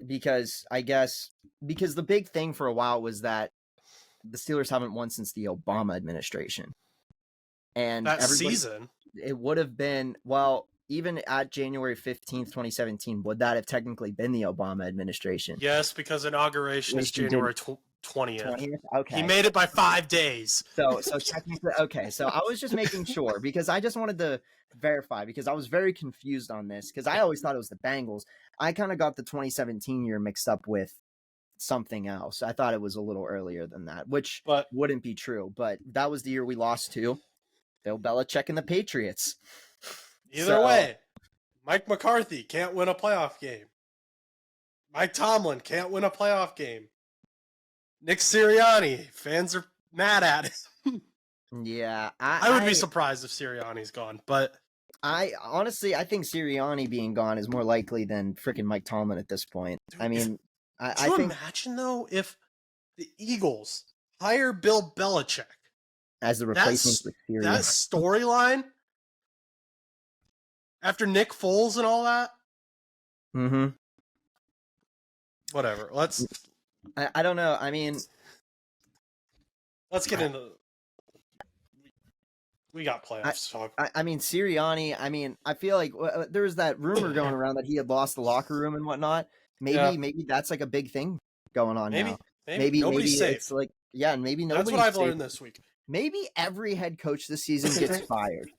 because the big thing for a while was that the Steelers haven't won since the Obama administration. And that season, it would have been, even at January 15th, 2017, would that have technically been the Obama administration? Yes, because inauguration is January 20th. Okay. He made it by 5 days. So technically, okay. So I was just making sure, because I just wanted to verify, because I was very confused on this, because I always thought it was the Bengals. I kind of got the 2017 year mixed up with something else. I thought it was a little earlier than that, which wouldn't be true. But that was the year we lost to Bill Belichick and the Patriots. Either way, Mike McCarthy can't win a playoff game. Mike Tomlin can't win a playoff game. Nick Sirianni, fans are mad at him. Yeah. I would be surprised if Sirianni's gone, but I think Sirianni being gone is more likely than freaking Mike Tomlin at this point. Dude, I mean, I think, imagine though if the Eagles hire Bill Belichick as the replacement for Sirianni? That storyline after Nick Foles and all that. Mm-hmm. Whatever. I don't know. I mean, let's get into. We got playoffs talk. I mean, Sirianni. I mean, I feel like there was that rumor going around that he had lost the locker room and whatnot. Maybe that's like a big thing going on now. Maybe safe. It's like, and maybe nobody's That's what I've safe. learned this week. Maybe every head coach this season gets fired.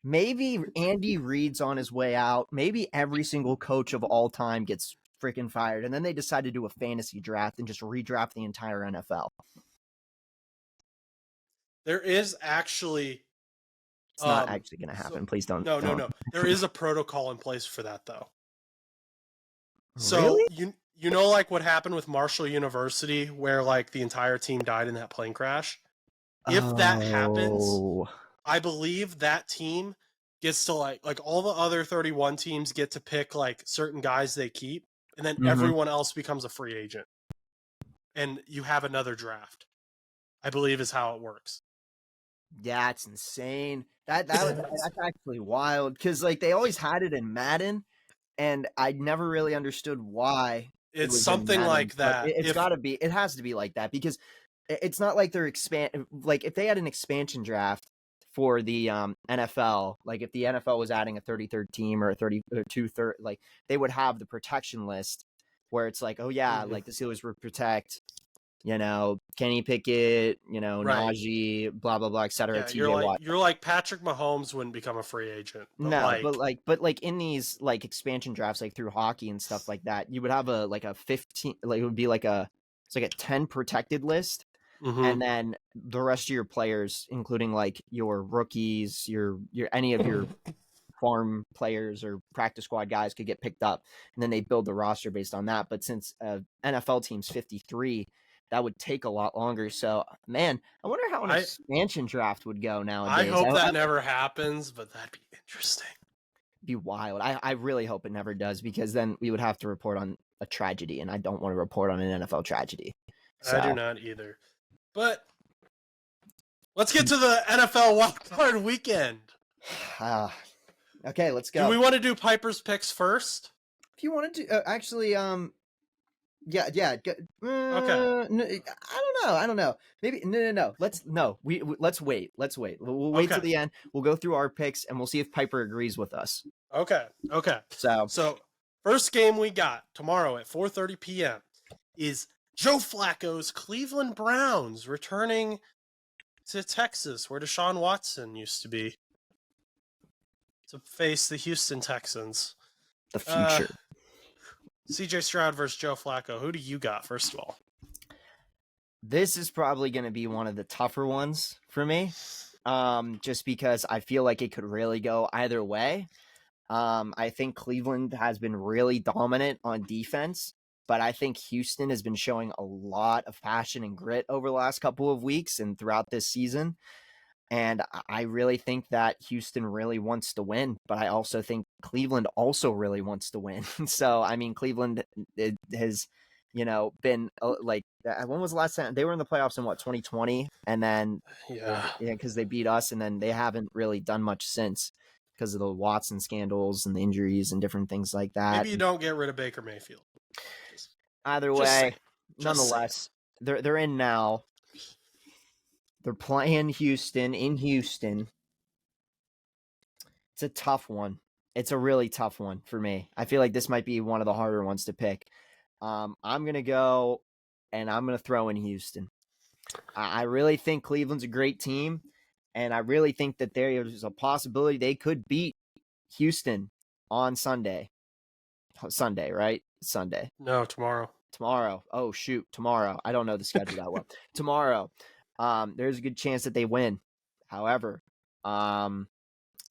Maybe Andy Reid's on his way out. Maybe every single coach of all time gets freaking fired, and then they decide to do a fantasy draft and just redraft the entire NFL. There is actually. It's not actually going to happen. Please don't. No. There is a protocol in place for that, though. So really? you know, like what happened with Marshall University, where like the entire team died in that plane crash. If that happens, I believe that team gets to like all the other 31 teams get to pick like certain guys they keep, and then everyone else becomes a free agent, and you have another draft. I believe is how it works. Yeah, it's insane. That's actually wild, because like they always had it in Madden, and I never really understood why. It's something Madden, like that. It has to be like that, because it's not like they're like if they had an expansion draft for the NFL, like if the NFL was adding a 33rd team or a 32 like they would have the protection list where it's like, oh yeah, like the Steelers would protect, Kenny Pickett, Najee, blah blah blah, etc. Yeah, you're like Patrick Mahomes wouldn't become a free agent. But in these like expansion drafts, like through hockey and stuff like that, you would have a 15, like it would be like a 10 protected list, and then the rest of your players, including like your rookies, your any of your farm players or practice squad guys, could get picked up, and then they build the roster based on that. But since NFL team's 53. that would take a lot longer. So, man, I wonder how an expansion draft would go nowadays. I hope that never happens, but that'd be interesting. Be wild. I really hope it never does, because then we would have to report on a tragedy, and I don't want to report on an NFL tragedy. So. I do not either. But let's get to the NFL wildcard weekend. Okay, let's go. Do we want to do Piper's picks first? If you want to do, actually, yeah. Okay. I don't know. Maybe no. Let's wait. We'll wait till the end. We'll go through our picks and we'll see if Piper agrees with us. Okay. So first game we got tomorrow at 4:30 p.m. is Joe Flacco's Cleveland Browns returning to Texas, where Deshaun Watson used to be, to face the Houston Texans. The future. CJ Stroud versus Joe Flacco. Who do you got, first of all? This is probably going to be one of the tougher ones for me, just because I feel like it could really go either way. I think Cleveland has been really dominant on defense, but I think Houston has been showing a lot of passion and grit over the last couple of weeks and throughout this season. And I really think that Houston really wants to win, but I also think Cleveland also really wants to win. So, I mean, Cleveland has, been like, when was the last time they were in the playoffs in 2020? And then, because they beat us, and then they haven't really done much since because of the Watson scandals and the injuries and different things like that. Maybe you don't get rid of Baker Mayfield. Either way, nonetheless, they're in now. They're playing Houston in Houston. It's a tough one. It's a really tough one for me. I feel like this might be one of the harder ones to pick. I'm going to go, and I'm going to throw in Houston. I really think Cleveland's a great team, and I really think that there is a possibility they could beat Houston on Sunday. Sunday, right? Sunday. No, tomorrow. Tomorrow. Oh, shoot. Tomorrow. I don't know the schedule that well. Tomorrow. There's a good chance that they win. However, I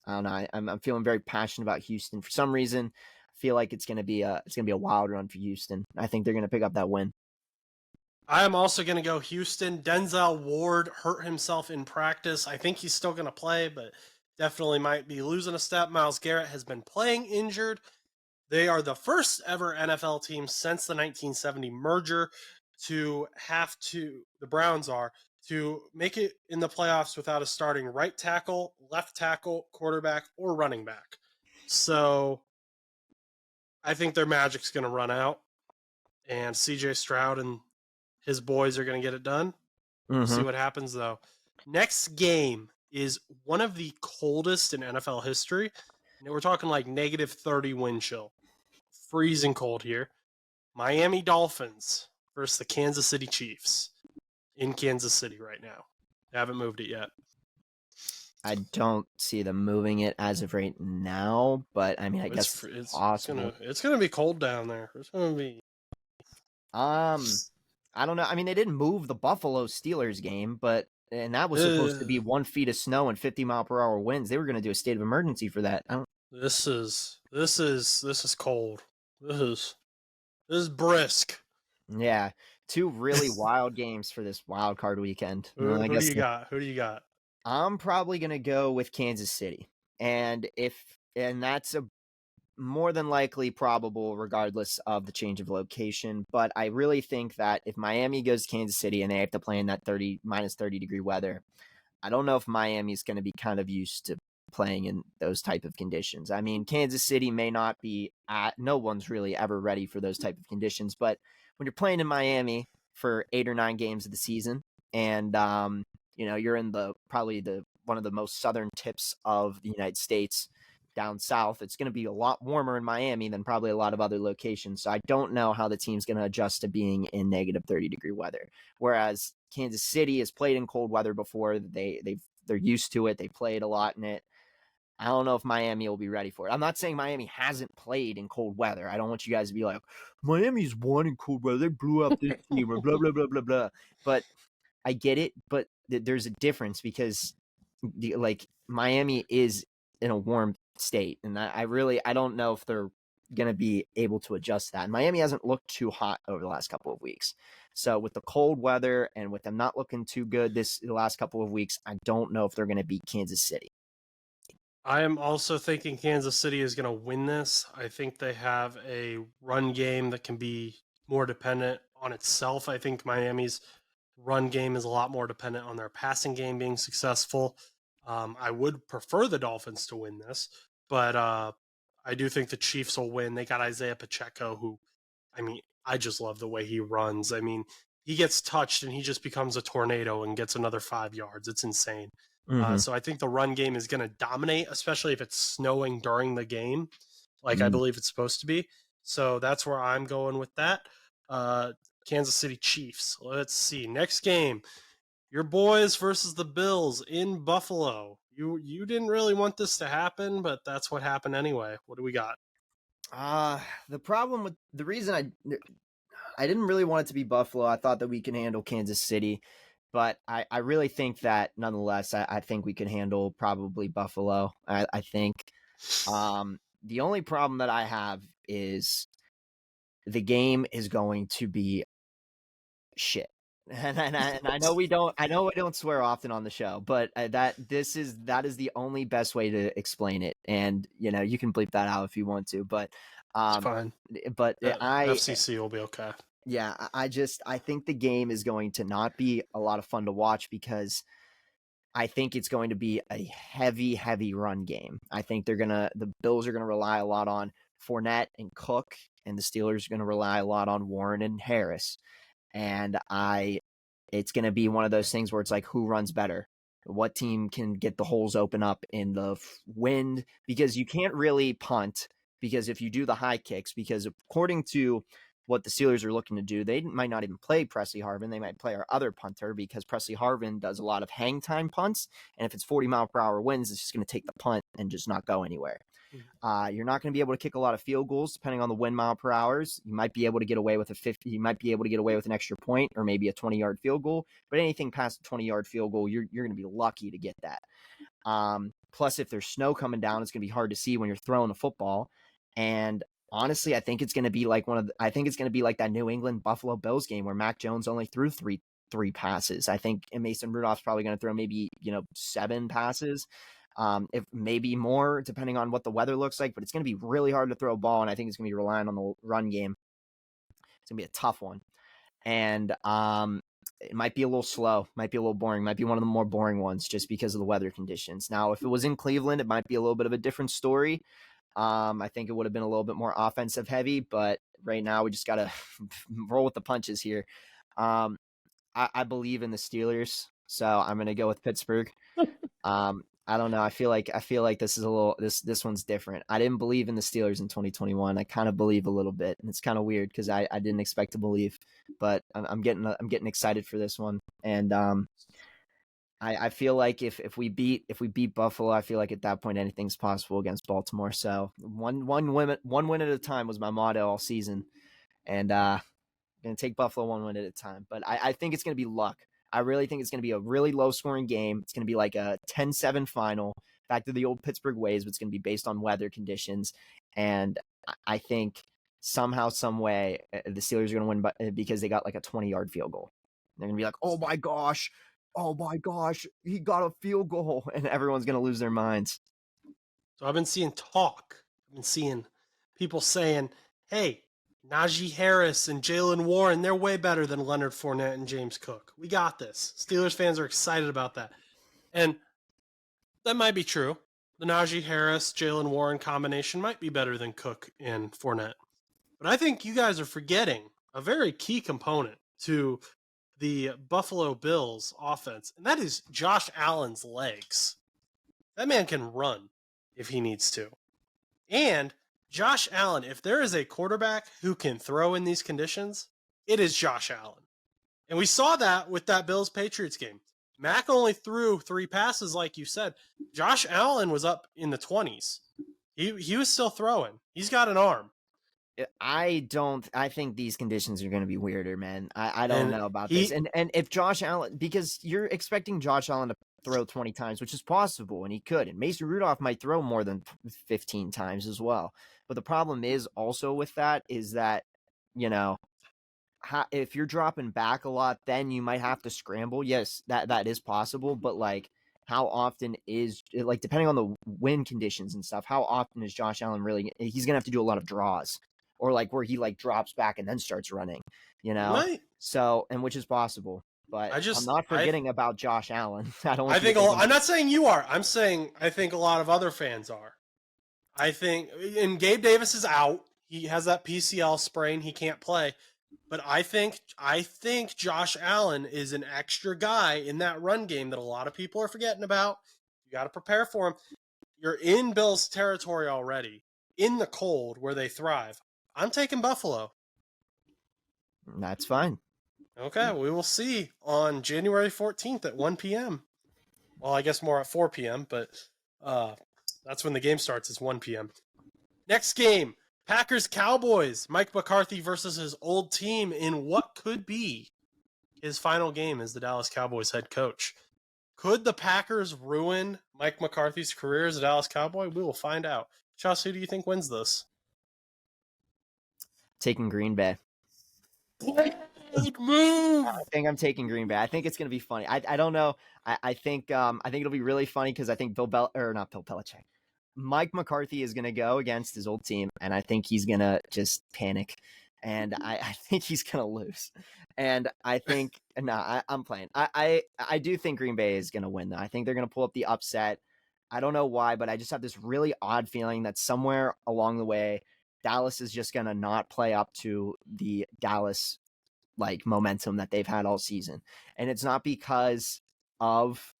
don't know. I'm feeling very passionate about Houston for some reason. I feel like it's gonna be a wild run for Houston. I think they're gonna pick up that win. I am also gonna go Houston. Denzel Ward hurt himself in practice. I think he's still gonna play, but definitely might be losing a step. Myles Garrett has been playing injured. They are the first ever NFL team since the 1970 merger to the Browns are, to make it in the playoffs without a starting right tackle, left tackle, quarterback, or running back. So I think their magic's going to run out, and CJ Stroud and his boys are going to get it done. We'll see what happens, though. Next game is one of the coldest in NFL history. We're talking like -30 wind chill. Freezing cold here. Miami Dolphins versus the Kansas City Chiefs in Kansas City right now. They haven't moved it yet. I don't see them moving it as of right now, but I mean, I guess it's possible. It's gonna be cold down there. It's gonna be. I don't know. I mean, they didn't move the Buffalo Steelers game, and that was supposed to be 1 feet of snow and 50-mile-per-hour winds. They were going to do a state of emergency for that. This is cold. This is brisk. Yeah, two really wild games for this wild card weekend. Who do you got? Who do you got? I'm probably gonna go with Kansas City, and that's a more than likely probable regardless of the change of location. But I really think that if Miami goes to Kansas City and they have to play in that -30 degree weather, I don't know if Miami's going to be kind of used to playing in those type of conditions. I mean, Kansas City may not be no one's really ever ready for those type of conditions, but when you're playing in Miami for 8 or 9 games of the season, and you're in probably one of the most southern tips of the United States down south, it's going to be a lot warmer in Miami than probably a lot of other locations. So I don't know how the team's going to adjust to being in -30 degree weather. Whereas Kansas City has played in cold weather before. They're used to it. They played a lot in it. I don't know if Miami will be ready for it. I'm not saying Miami hasn't played in cold weather. I don't want you guys to be like, Miami's won in cold weather. They blew up this team or blah, blah, blah, blah, blah. But I get it. But there's a difference because Miami is in a warm state. And I don't know if they're going to be able to adjust to that. And Miami hasn't looked too hot over the last couple of weeks. So with the cold weather and with them not looking too good the last couple of weeks, I don't know if they're going to beat Kansas City. I am also thinking Kansas City is going to win this. I think they have a run game that can be more dependent on itself. I think Miami's run game is a lot more dependent on their passing game being successful. I would prefer the Dolphins to win this, but I do think the Chiefs will win. They got Isaiah Pacheco, who, I mean, I just love the way he runs. I mean, he gets touched and he just becomes a tornado and gets another 5 yards. It's insane. So I think the run game is going to dominate, especially if it's snowing during the game, like I believe it's supposed to be. So that's where I'm going with that. Kansas City Chiefs. Let's see. Next game, your boys versus the Bills in Buffalo. You didn't really want this to happen, but that's what happened anyway. What do we got? The problem with the reason I didn't really want it to be Buffalo. I thought that we can handle Kansas City, but I really think that nonetheless, I think we can handle probably Buffalo. I think the only problem that I have is the game is going to be shit. And I know we don't swear often on the show, but that is the only best way to explain it. And you can bleep that out if you want to, but It's fine. But FCC will be okay. Yeah, I think the game is going to not be a lot of fun to watch because I think it's going to be a heavy run game. I think the Bills are gonna rely a lot on Fournette and Cook, and the Steelers are gonna rely a lot on Warren and Harris. And it's going to be one of those things where it's like, who runs better? What team can get the holes open up in the wind? Because you can't really punt, because if you do the high kicks, because according to what the Steelers are looking to do, they might not even play Presley Harvin. They might play our other punter, because Presley Harvin does a lot of hang time punts. And if it's 40-mile-per-hour winds, it's just going to take the punt and just not go anywhere. You're not going to be able to kick a lot of field goals depending on the wind mile per hours. You might be able to get away with you might be able to get away with an extra point or maybe a 20-yard field goal, but anything past a 20-yard field goal, you're going to be lucky to get that. Plus, if there's snow coming down, it's going to be hard to see when you're throwing the football. And honestly, I think it's going to be like that New England Buffalo Bills game where Mac Jones only threw three passes. I think Mason Rudolph's probably going to throw maybe 7 passes. If maybe more, depending on what the weather looks like, but it's going to be really hard to throw a ball, and I think it's going to be relying on the run game. It's going to be a tough one, and it might be a little slow, might be a little boring, might be one of the more boring ones just because of the weather conditions. Now, if it was in Cleveland, it might be a little bit of a different story. I think it would have been a little bit more offensive heavy, but right now we just got to roll with the punches here. I believe in the Steelers, so I'm going to go with Pittsburgh. I don't know. I feel like this is this one's different. I didn't believe in the Steelers in 2021. I kind of believe a little bit, and it's kind of weird because I didn't expect to believe, but I'm getting excited for this one. And I feel like if we beat Buffalo, I feel like at that point anything's possible against Baltimore. So one win at a time was my motto all season, and I'm gonna take Buffalo one win at a time. But I think it's gonna be luck. I really think it's going to be a really low-scoring game. It's going to be like a 10-7 final, back to the old Pittsburgh ways, but it's going to be based on weather conditions. And I think somehow, some way, the Steelers are going to win because they got like a 20-yard field goal. They're going to be like, oh my gosh, he got a field goal, and everyone's going to lose their minds. So I've been seeing talk. I've been seeing people saying, hey, Najee Harris and Jalen Warren, they're way better than Leonard Fournette and James Cook. We got this. Steelers fans are excited about that. And that might be true. The Najee Harris, Jalen Warren combination might be better than Cook and Fournette. But I think you guys are forgetting a very key component to the Buffalo Bills offense, and that is Josh Allen's legs. That man can run if he needs to. And Josh Allen, if there is a quarterback who can throw in these conditions, it is Josh Allen. And we saw that with that Bills-Patriots game. Mac only threw 3 passes, like you said. Josh Allen was up in the 20s. He was still throwing. He's got an arm. I think these conditions are going to be weirder, man. I don't know about this. And if Josh Allen, because you're expecting Josh Allen throw 20 times, which is possible, and he could. And Mason Rudolph might throw more than 15 times as well. But the problem is also with that is that, you know, if you're dropping back a lot, then you might have to scramble. Yes, that is possible, but like, how often is like, depending on the wind conditions and stuff, how often is Josh Allen really? He's gonna have to do a lot of draws, or like where he like drops back and then starts running, you know. Right. So, and which is possible, but I'm not forgetting about Josh Allen. I don't. I'm not saying you are. I'm saying I think a lot of other fans are. I think, and Gabe Davis is out. He has that PCL sprain. He can't play. But I think Josh Allen is an extra guy in that run game that a lot of people are forgetting about. You got to prepare for him. You're in Bill's territory already, in the cold where they thrive. I'm taking Buffalo. That's fine. Okay, we will see on January 14th at 1 p.m. Well, I guess more at 4 p.m., but that's when the game starts. It's 1 p.m. Next game. Packers-Cowboys, Mike McCarthy versus his old team in what could be his final game as the Dallas Cowboys head coach. Could the Packers ruin Mike McCarthy's career as a Dallas Cowboy? We will find out. Chus, who do you think wins this? Taking Green Bay. Good move! I think I'm taking Green Bay. I think it's going to be funny. I don't know. I think it'll be really funny because I think not Bill Belichick. Mike McCarthy is going to go against his old team, and I think he's going to just panic, and I think he's going to lose. And I think I'm playing. I do think Green Bay is going to win, though. I think they're going to pull up the upset. I don't know why, but I just have this really odd feeling that somewhere along the way, Dallas is just going to not play up to the Dallas like momentum that they've had all season. And it's not because of,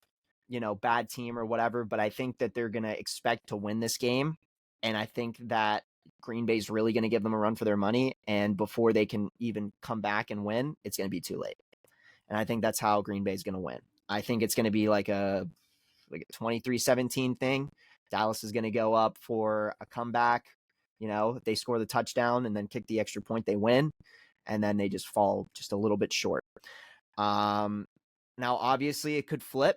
you know, bad team or whatever, but I think that they're going to expect to win this game. And I think that Green Bay's really going to give them a run for their money. And before they can even come back and win, it's going to be too late. And I think that's how Green Bay's going to win. I think it's going to be like a 23-17 thing. Dallas is going to go up for a comeback. You know, they score the touchdown and then kick the extra point, they win. And then they just fall just a little bit short. Now, obviously, it could flip.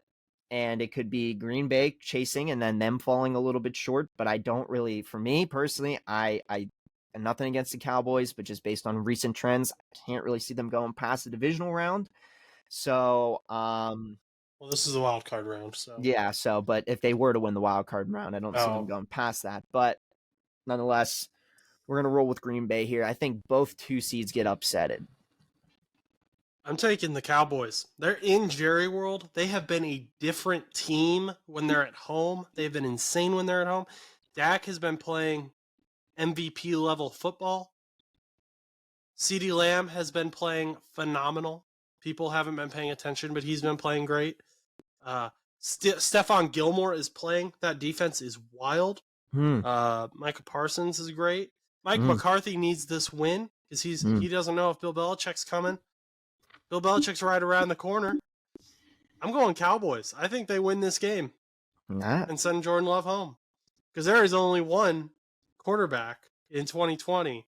And it could be Green Bay chasing and then them falling a little bit short. But I don't really, for me personally, I nothing against the Cowboys, but just based on recent trends, I can't really see them going past the divisional round. So, well, this is the wild card round, so yeah. So, but if they were to win the wild card round, I don't see them going past that. But nonetheless, we're gonna roll with Green Bay here. I think both 2 seeds get upsetted. I'm taking the Cowboys. They're in Jerry World. They have been a different team when they're at home. They've been insane when they're at home. Dak has been playing MVP level football. CeeDee Lamb has been playing phenomenal. People haven't been paying attention, but he's been playing great. Stephon Gilmore is playing. That defense is wild. Micah Parsons is great. Mike McCarthy needs this win because he doesn't know if Bill Belichick's coming. Bill Belichick's right around the corner. I'm going Cowboys. I think they win this game and send Jordan Love home. Because there is only one quarterback in 2020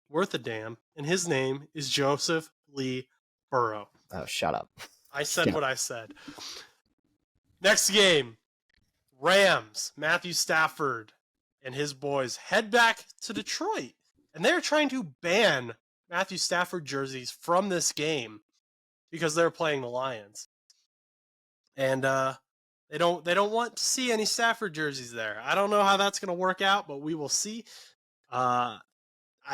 worth a damn, and his name is Joseph Lee Burrow. Oh, shut up. I said what I said. Next game, Rams, Matthew Stafford and his boys head back to Detroit. And they're trying to ban Matthew Stafford jerseys from this game because they're playing the Lions. And they don't want to see any Stafford jerseys there. I don't know how that's going to work out, but we will see. I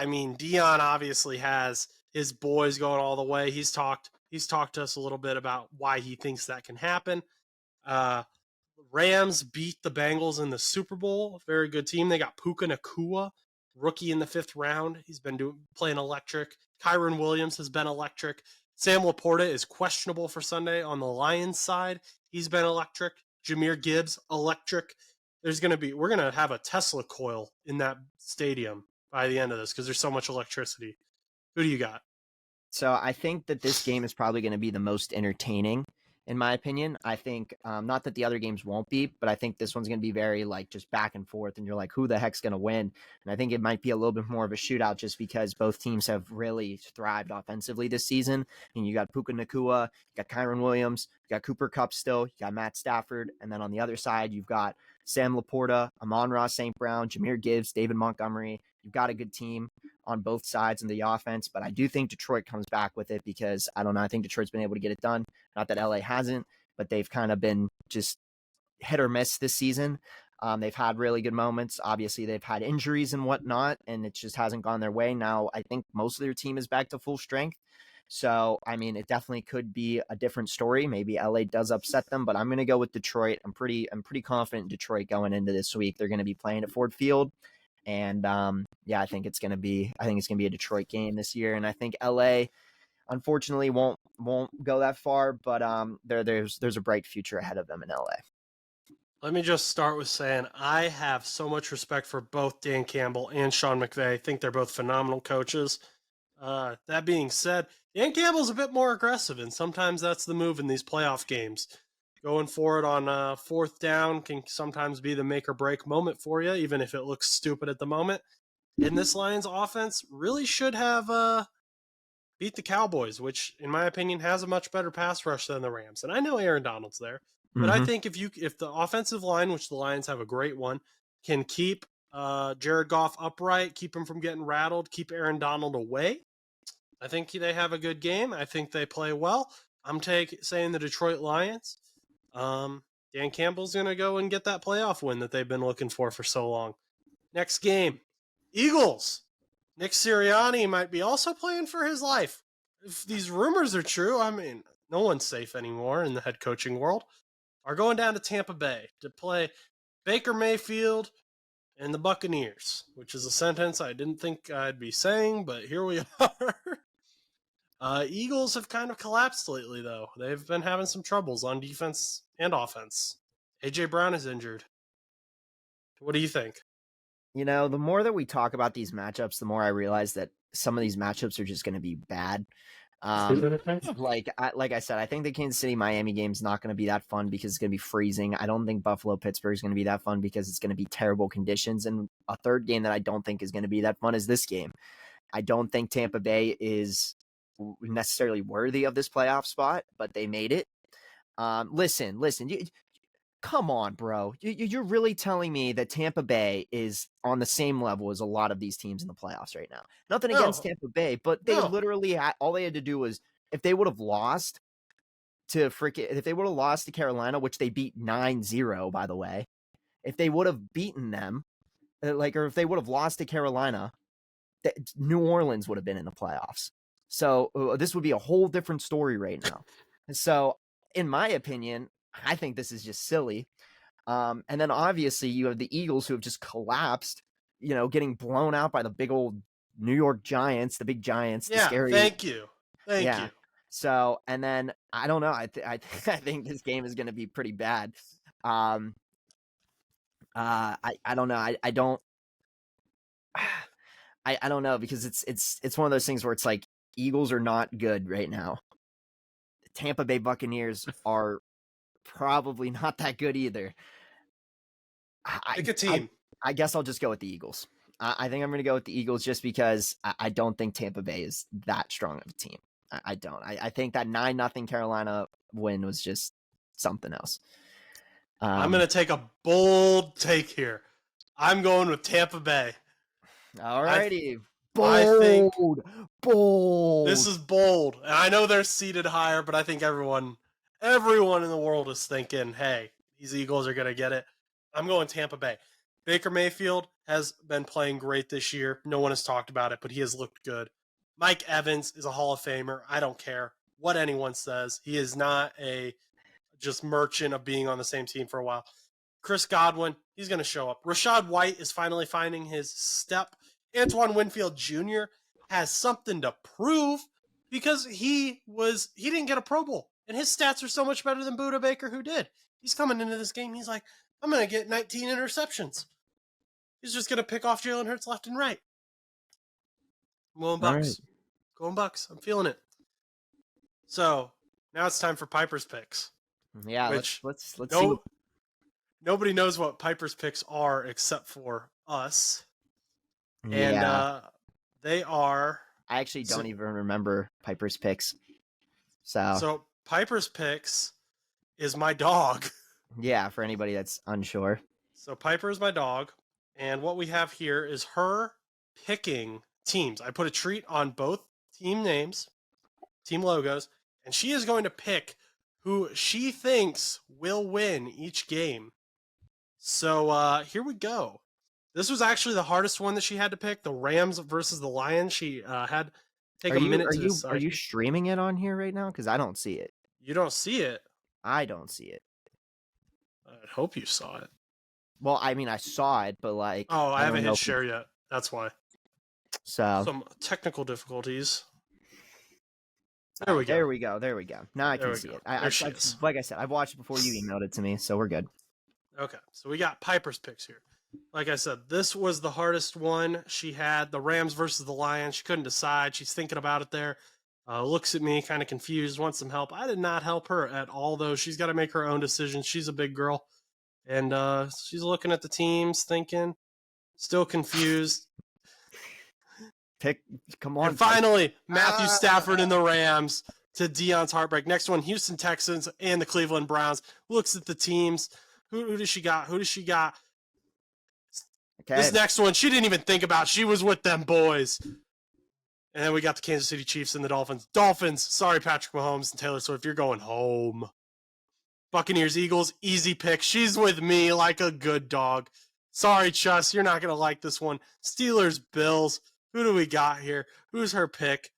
mean, Dion obviously has his boys going all the way. He's talked to us a little bit about why he thinks that can happen. Rams beat the Bengals in the Super Bowl. Very good team. They got Puka Nacua, rookie in the 5th round. He's been playing electric. Kyron Williams has been electric. Sam Laporta is questionable for Sunday on the Lions side. He's been electric. Jahmyr Gibbs, electric. We're going to have a Tesla coil in that stadium by the end of this because there's so much electricity. Who do you got? So I think that this game is probably going to be the most entertaining. in my opinion. I think not that the other games won't be, but I think this one's going to be very like just back and forth, and you're like, who the heck's going to win? And I think it might be a little bit more of a shootout just because both teams have really thrived offensively this season. And you got Puka Nakua, you got Kyron Williams, you got Cooper Kupp still, you got Matt Stafford, and then on the other side you've got Sam Laporta, Amon-Ra St. Brown, Jahmyr Gibbs, David Montgomery. You've got a good team on both sides in the offense, but I do think Detroit comes back with it because I don't know. I think Detroit's been able to get it done. Not that LA hasn't, but they've kind of been just hit or miss this season. They've had really good moments. Obviously, they've had injuries and whatnot, and it just hasn't gone their way. Now, I think most of their team is back to full strength. So, I mean, it definitely could be a different story. Maybe LA does upset them, but I'm going to go with Detroit. I'm pretty confident in Detroit going into this week. They're going to be playing at Ford Field. And yeah, I think it's gonna be a Detroit game this year, and I think LA unfortunately won't go that far, but there's a bright future ahead of them in LA. Let me just start with saying I have so much respect for both Dan Campbell and Sean McVay. I think they're both phenomenal coaches. That being said, Dan Campbell's a bit more aggressive, and sometimes that's the move in these playoff games. Going for it on fourth down can sometimes be the make or break moment for you, even if it looks stupid at the moment. And this Lions offense really should have beat the Cowboys, which, in my opinion, has a much better pass rush than the Rams. And I know Aaron Donald's there, but I think if the offensive line, which the Lions have a great one, can keep Jared Goff upright, keep him from getting rattled, keep Aaron Donald away, I think they have a good game. I think they play well. I'm saying the Detroit Lions. Dan Campbell's going to go and get that playoff win that they've been looking for so long. Next game, Eagles. Nick Sirianni might be also playing for his life. If these rumors are true, I mean, no one's safe anymore in the head coaching world. Are going down to Tampa Bay to play Baker Mayfield and the Buccaneers, which is a sentence I didn't think I'd be saying, but here we are. Eagles have kind of collapsed lately, though. They've been having some troubles on defense and offense. A.J. Brown is injured. What do you think? You know, the more that we talk about these matchups, the more I realize that some of these matchups are just going to be bad. Like I said, I think the Kansas City Miami game is not going to be that fun because it's going to be freezing. I don't think Buffalo Pittsburgh is going to be that fun because it's going to be terrible conditions. And a third game that I don't think is going to be that fun is this game. I don't think Tampa Bay is necessarily worthy of this playoff spot, but they made it. Listen, come on, bro. You're really telling me that Tampa Bay is on the same level as a lot of these teams in the playoffs right now? Nothing against Tampa Bay, but they literally all they had to do was if they would have lost to Carolina, which they beat 9-0, by the way, if they would have beaten them, or if they would have lost to Carolina, New Orleans would have been in the playoffs. So this would be a whole different story right now. So, in my opinion, I think this is just silly. And then obviously you have the Eagles who have just collapsed, getting blown out by the big old New York Giants, the big Giants. Yeah, the scary... thank you. Thank you. So, and then I don't know. I think this game is going to be pretty bad. I don't know. I don't. I don't know because it's one of those things where it's like Eagles are not good right now. The Tampa Bay Buccaneers are probably not that good either. Pick a team. I guess I'll just go with the Eagles. I think I'm going to go with the Eagles just because I don't think Tampa Bay is that strong of a team. I don't. I think that 9-0 Carolina win was just something else. I'm going to take a bold take here. I'm going with Tampa Bay. All righty. Bold. This is bold. And I know they're seated higher, but I think everyone in the world is thinking, hey, these Eagles are going to get it. I'm going Tampa Bay. Baker Mayfield has been playing great this year. No one has talked about it, but he has looked good. Mike Evans is a Hall of Famer. I don't care what anyone says. He is not a just merchant of being on the same team for a while. Chris Godwin, he's going to show up. Rashad White is finally finding his step. Antoine Winfield Jr. has something to prove because he didn't get a Pro Bowl, and his stats are so much better than Budda Baker, who did. He's coming into this game. He's like, I'm going to get 19 interceptions. He's just going to pick off Jalen Hurts left and right. I'm going Bucks. Right. Going Bucks. I'm feeling it. So now it's time for Piper's picks. Yeah, which let's see. no, nobody knows what Piper's picks are except for us. And Yeah, they are. I actually don't even remember Piper's picks. So Piper's picks is my dog. Yeah, for anybody that's unsure. So Piper is my dog, and what we have here is her picking teams. I put a treat on both team names, team logos, and she is going to pick who she thinks will win each game. So here we go. This was actually the hardest one that she had to pick, the Rams versus the Lions. She had to take a minute to decide. Are you streaming it on here right now? Because I don't see it. You don't see it? I don't see it. I hope you saw it. Well, I mean, I saw it, but like... Oh, I haven't hit share yet. That's why. So... Some technical difficulties. There we go. There we go. Now I can see it. Like I said, I've watched it before you emailed it to me, so we're good. Okay, so we got Piper's picks here. Like I said, this was the hardest one. She had the Rams versus the Lions. She couldn't decide. She's thinking about it there. Looks at me, kind of confused, wants some help. I did not help her at all, though. She's got to make her own decisions. She's a big girl. And she's looking at the teams, thinking, still confused. Come on. And finally, Matthew Stafford and the Rams to Dion's heartbreak. Next one, Houston Texans and the Cleveland Browns. Looks at the teams. Who does she got? Who does she got? Okay. This next one, she didn't even think about. She was with them boys. And then we got the Kansas City Chiefs and the Dolphins. Dolphins, sorry, Patrick Mahomes and Taylor Swift, you're going home. Buccaneers, Eagles, easy pick. She's with me like a good dog. Sorry, Chus, you're not going to like this one. Steelers, Bills. Who do we got here? Who's her pick?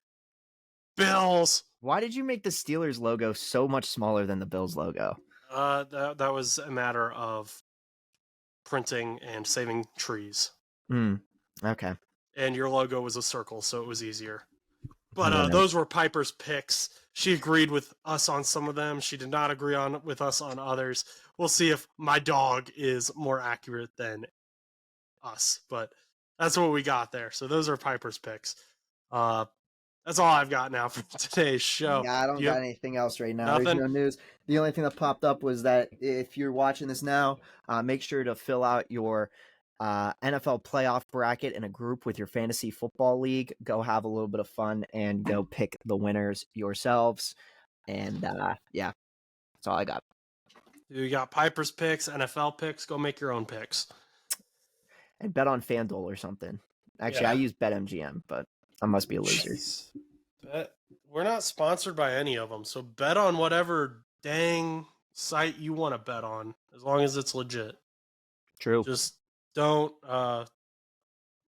Bills. Why did you make the Steelers logo so much smaller than the Bills logo? That was a matter of printing and saving trees. Okay. And your logo was a circle, so it was easier. But those were Piper's picks. She agreed with us on some of them. She did not agree with us on others. We'll see if my dog is more accurate than us. But that's what we got there. So those are Piper's picks. That's all I've got now for today's show. Yeah, I don't got anything else right now. Nothing? There's no news. The only thing that popped up was that if you're watching this now, make sure to fill out your NFL playoff bracket in a group with your fantasy football league. Go have a little bit of fun and go pick the winners yourselves. And yeah, that's all I got. You got Piper's picks, NFL picks. Go make your own picks. And bet on FanDuel or something. Actually, I use BetMGM, but I must be a loser. We're not sponsored by any of them, so bet on whatever dang site you want to bet on, as long as it's legit. True. Just don't.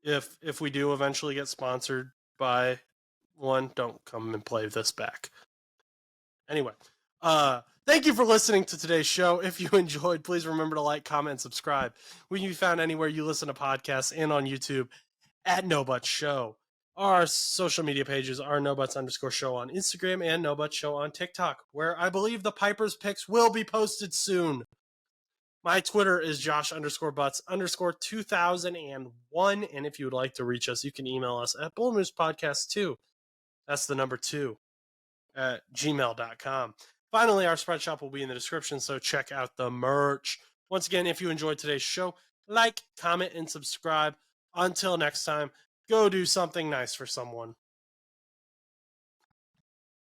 If we do eventually get sponsored by one, don't come and play this back. Anyway, thank you for listening to today's show. If you enjoyed, please remember to like, comment, and subscribe. We can be found anywhere you listen to podcasts and on YouTube at No But Show. Our social media pages are NoButts_show on Instagram and NoButts Show on TikTok, where I believe the Piper's picks will be posted soon. My Twitter is Josh_Butts_2001, and if you would like to reach us, you can email us at bullmoospodcast2. That's the number 2 at gmail.com. Finally, our spread shop will be in the description, so check out the merch. Once again, if you enjoyed today's show, like, comment, and subscribe. Until next time, go do something nice for someone.